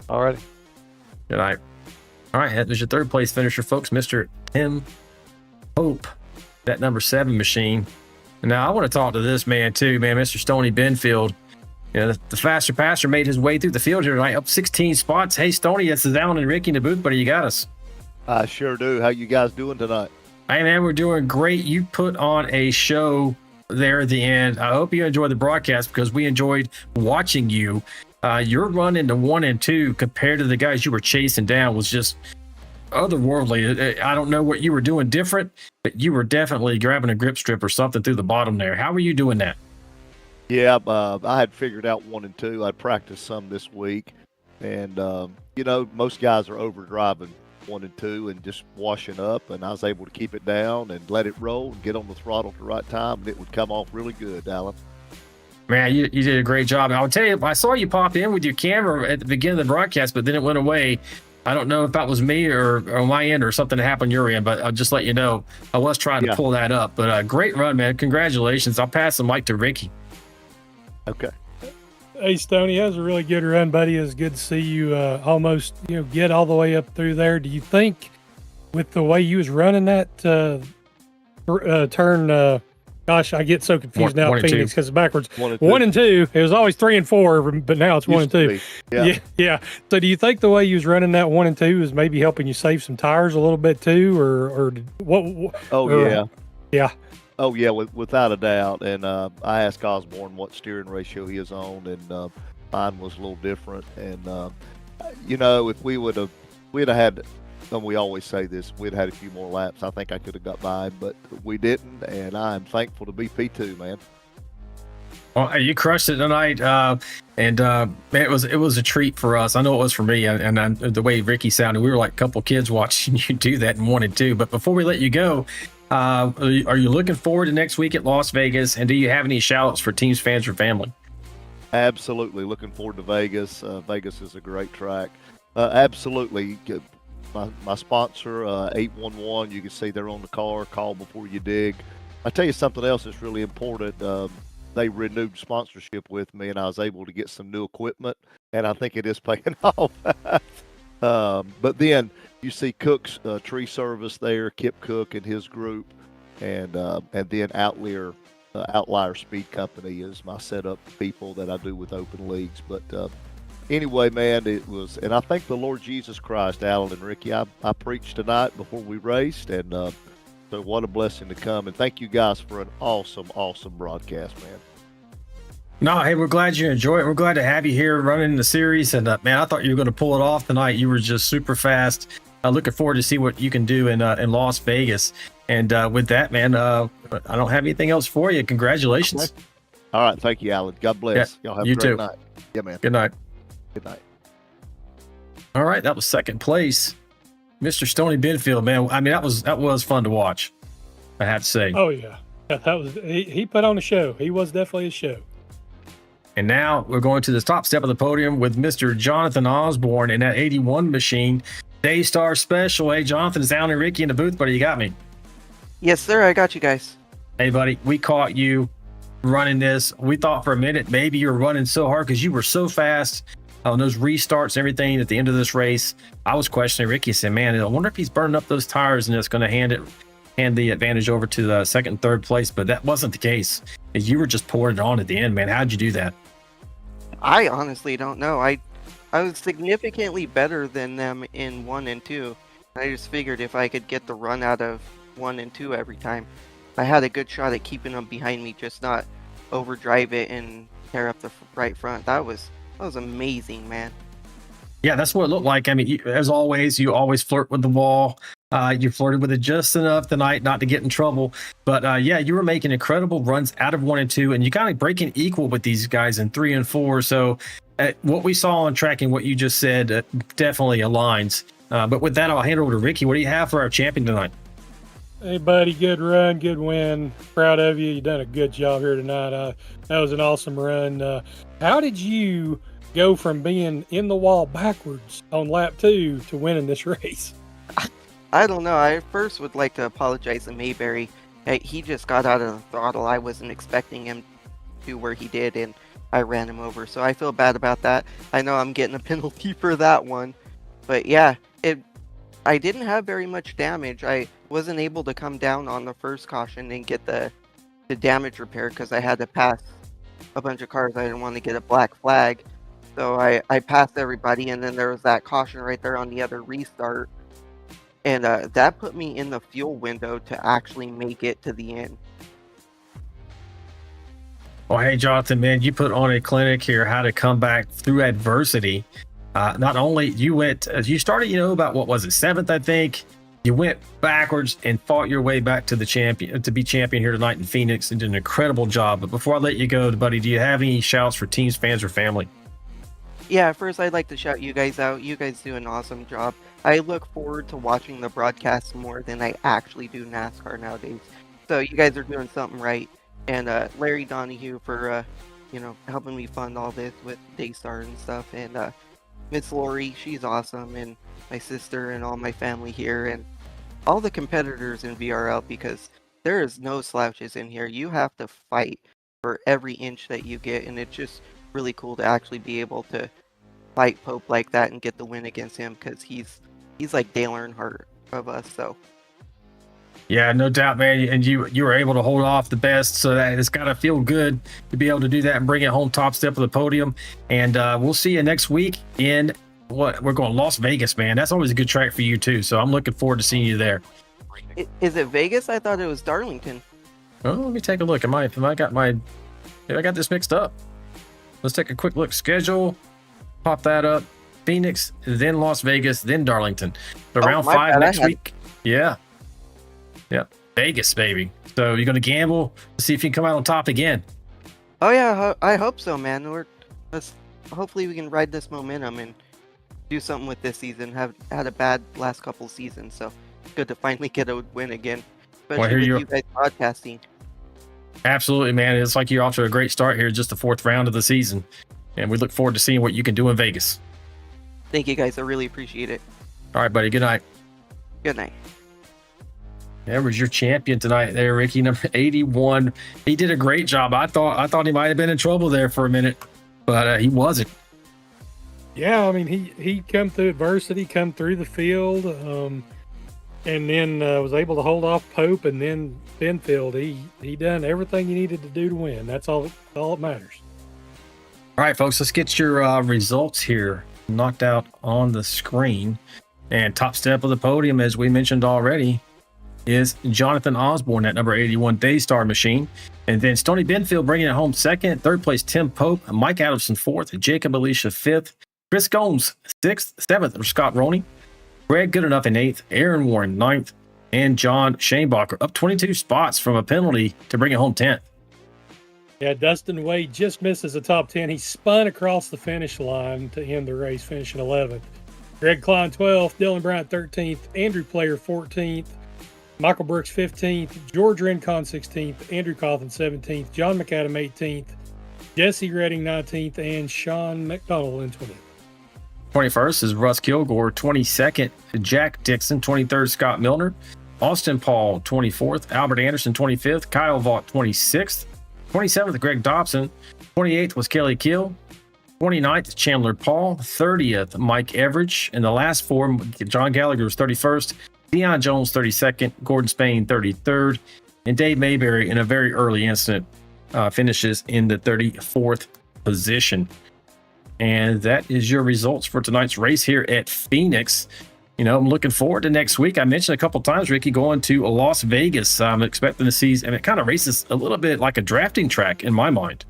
All right. Good night. All right, that was your third place finisher, folks, Mr. Tim Pope, that number 7 machine. Now, I want to talk to this man, too, man, Mr. Stoney Benfield. the faster passer made his way through the field here tonight, up 16 spots. Hey, Stoney, this is Alan and Ricky in the booth, buddy. You got us. I sure do. How you guys doing tonight? Hey, man, we're doing great. You put on a show there at the end. I hope you enjoyed the broadcast because we enjoyed watching you. Your run into 1 and 2 compared to the guys you were chasing down was just otherworldly. I don't know what you were doing different, but you were definitely grabbing a grip strip or something through the bottom there. How were you doing that? Yeah, I had figured out 1 and 2. I practiced some this week, and most guys are overdriving 1 and 2 and just washing up, and I was able to keep it down and let it roll and get on the throttle at the right time, and it would come off really good, Alan. Man, you did a great job. I'll tell you, I saw you pop in with your camera at the beginning of the broadcast, but then it went away. I don't know if that was me or on my end or something that happened your end, but I'll just let you know I was trying to pull that up. But great run, man. Congratulations. I'll pass the mic to Ricky. Okay. Hey, Stoney, that was a really good run, buddy. It was good to see you almost get all the way up through there. Do you think with the way you was running that turn, gosh, I get so confused now, Phoenix, because it's backwards. 1 and 2. It was always 3 and 4, but now it's 1 and 2. Yeah. So do you think the way you was running that 1 and 2 is maybe helping you save some tires a little bit too, or what? Yeah. Oh yeah, without a doubt. And I asked Osborne what steering ratio he is on, and mine was a little different. And if we'd have had, and we always say this, we'd had a few more laps, I think I could have got by, but we didn't. And I'm thankful to be P2, man. Well, you crushed it tonight, and man, it was a treat for us. I know it was for me, and the way Ricky sounded, we were like a couple kids watching you do that in 1 and 2. But before we let you go, are you looking forward to next week at Las Vegas? And do you have any shout-outs for teams, fans, or family? Absolutely. Looking forward to Vegas. Vegas is a great track. Absolutely. My sponsor, 811, you can see they're on the car. Call before you dig. I'll tell you something else that's really important. They renewed sponsorship with me, and I was able to get some new equipment, and I think it is paying off. But then you see Cook's tree service there, Kip Cook and his group, and then Outlier Speed Company is my setup people that I do with open leagues. But anyway, man, it was, and I thank the Lord Jesus Christ, Alan and Ricky. I preached tonight before we raced, and so what a blessing to come. And thank you guys for an awesome broadcast, man. No, hey, we're glad you enjoy it. We're glad to have you here running the series. And man, I thought you were going to pull it off tonight. You were just super fast. Looking forward to see what you can do in Las Vegas. And with that, man, I don't have anything else for you. Congratulations. Okay. All right. Thank you, Alan. God bless. Yeah, y'all have you a great too. night. Yeah, man. Good night. Good night. All right. That was second place. Mr. Stoney Benfield, man. I mean, that was fun to watch, I have to say. Oh, yeah. That was he put on a show. He was definitely a show. And now we're going to the top step of the podium with Mr. Jonathan Osborne in that 81 machine. Daystar Special. Hey, Jonathan, it's Alan and Ricky in the booth, buddy. You got me? Yes, sir. I got you guys. Hey, buddy. We caught you running this. We thought for a minute maybe you were running so hard because you were so fast on those restarts and everything at the end of this race. I was questioning Ricky. I said, man, I wonder if he's burning up those tires and it's going to hand the advantage over to the second and third place. But that wasn't the case. You were just pouring it on at the end, man. How'd you do that? I honestly don't know. I was significantly better than them in 1 and 2. I just figured if I could get the run out of 1 and 2 every time, I had a good shot at keeping them behind me, just not overdrive it and tear up the right front. That was amazing, man. Yeah, that's what it looked like. I mean, as always, you always flirt with the wall. You flirted with it just enough tonight not to get in trouble. But yeah, you were making incredible runs out of 1 and 2, and you got breaking equal with these guys in 3 and 4. So what we saw on track and what you just said definitely aligns. But with that, I'll hand it over to Ricky. What do you have for our champion tonight? Hey, buddy, good run, good win. Proud of you. You done a good job here tonight. That was an awesome run. How did you go from being in the wall backwards on lap 2 to winning this race? I don't know. I first would like to apologize to Mayberry. He just got out of the throttle. I wasn't expecting him to where he did, and I ran him over. So I feel bad about that. I know I'm getting a penalty for that one. But yeah, I didn't have very much damage. I wasn't able to come down on the first caution and get the damage repair because I had to pass a bunch of cars. I didn't want to get a black flag. So I passed everybody, and then there was that caution right there on the other restart. And that put me in the fuel window to actually make it to the end. Well, hey, Jonathan, man, you put on a clinic here, how to come back through adversity. Not only you started, about, what was it, 7th, I think. You went backwards and fought your way back to be champion here tonight in Phoenix, and did an incredible job. But before I let you go, buddy, do you have any shouts for teams, fans, or family? Yeah, first I'd like to shout you guys out. You guys do an awesome job. I look forward to watching the broadcasts more than I actually do NASCAR nowadays. So you guys are doing something right. And Larry Donahue for, helping me fund all this with Daystar and stuff. And Miss Lori, she's awesome. And my sister and all my family here. And all the competitors in VRL, because there is no slouches in here. You have to fight for every inch that you get. And it's just really cool to actually be able to fight Pope like that and get the win against him, because he's like Dale Earnhardt of us. So yeah, no doubt, man. And you were able to hold off the best, so that it's got to feel good to be able to do that and bring it home top step of the podium. And we'll see you next week in we're going Las Vegas, man. That's always a good track for you too, so I'm looking forward to seeing you there. Is it Vegas? I thought it was Darlington. Oh, let me take a look. I got this mixed up. Let's take a quick look. Schedule, pop that up. Phoenix, then Las Vegas, then Darlington. But round 5 next week. Yeah. Vegas, baby. So you're going to gamble to see if you can come out on top again. Oh yeah, I hope so, man. Hopefully we can ride this momentum and do something with this season. Have had a bad last couple seasons, so it's good to finally get a win again. Especially with you guys broadcasting. Absolutely, man. It's like you're off to a great start here, just the 4th round of the season. And we look forward to seeing what you can do in Vegas. Thank you, guys. I really appreciate it. All right, buddy. Good night. Good night. There was your champion tonight there, Ricky, number 81. He did a great job. I thought he might have been in trouble there for a minute, but he wasn't. Yeah, I mean, he come through adversity, come through the field, and then was able to hold off Pope and then Benfield. He done everything he needed to do to win. That's all that matters. All right, folks, let's get your results here knocked out on the screen. And top step of the podium, as we mentioned already, is Jonathan Osborne at number 81 Daystar Machine. And then Stoney Benfield bringing it home 2nd. 3rd place, Tim Pope. Mike Adamson 4th. Jacob Alicia 5th. Chris Gomes 6th. 7th for Scott Roney. Greg Goodenough in 8th. Aaron Warren 9th. And John Shanebacher up 22 spots from a penalty to bring it home 10th. Yeah, Dustin Wade just misses the top 10. He spun across the finish line to end the race, finishing 11th. Greg Klein 12th. Dylan Bryant 13th. Andrew Player 14th. Michael Brooks 15th, George Rincon 16th, Andrew Cawthon 17th, John McAdam 18th, Jesse Redding 19th, and Sean McDonald in 20th. 21st is Russ Kilgore, 22nd, Jack Dixon, 23rd, Scott Milner, Austin Paul, 24th, Albert Anderson, 25th, Kyle Vaught, 26th, 27th, Greg Dobson, 28th was Kelly Kill, 29th, Chandler Paul, 30th, Mike Everidge, and the last 4, John Gallagher was 31st, Deion Jones 32nd, Gordon Spain 33rd, and Dave Mayberry in a very early incident finishes in the 34th position. And that is your results for tonight's race here at Phoenix. I'm looking forward to next week. I mentioned a couple times, Ricky, going to Las Vegas. I'm expecting to see, and it kind of races a little bit like a drafting track in my mind.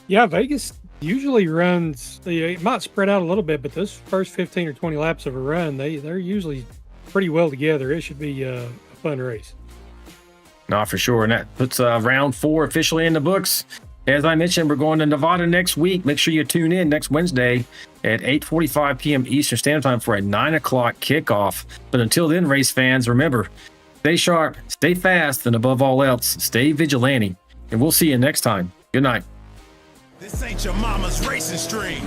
Yeah, Vegas usually runs, it might spread out a little bit, but those first 15 or 20 laps of a run, they're usually pretty well together. It should be a fun race. No, for sure. And that puts round 4 officially in the books. As I mentioned, we're going to Nevada next week. Make sure you tune in next Wednesday at 8:45 p.m. Eastern Standard Time for a 9 o'clock kickoff. But until then, race fans, remember, stay sharp, stay fast, and above all else, stay vigilante. And we'll see you next time. Good night. This ain't your mama's racing stream.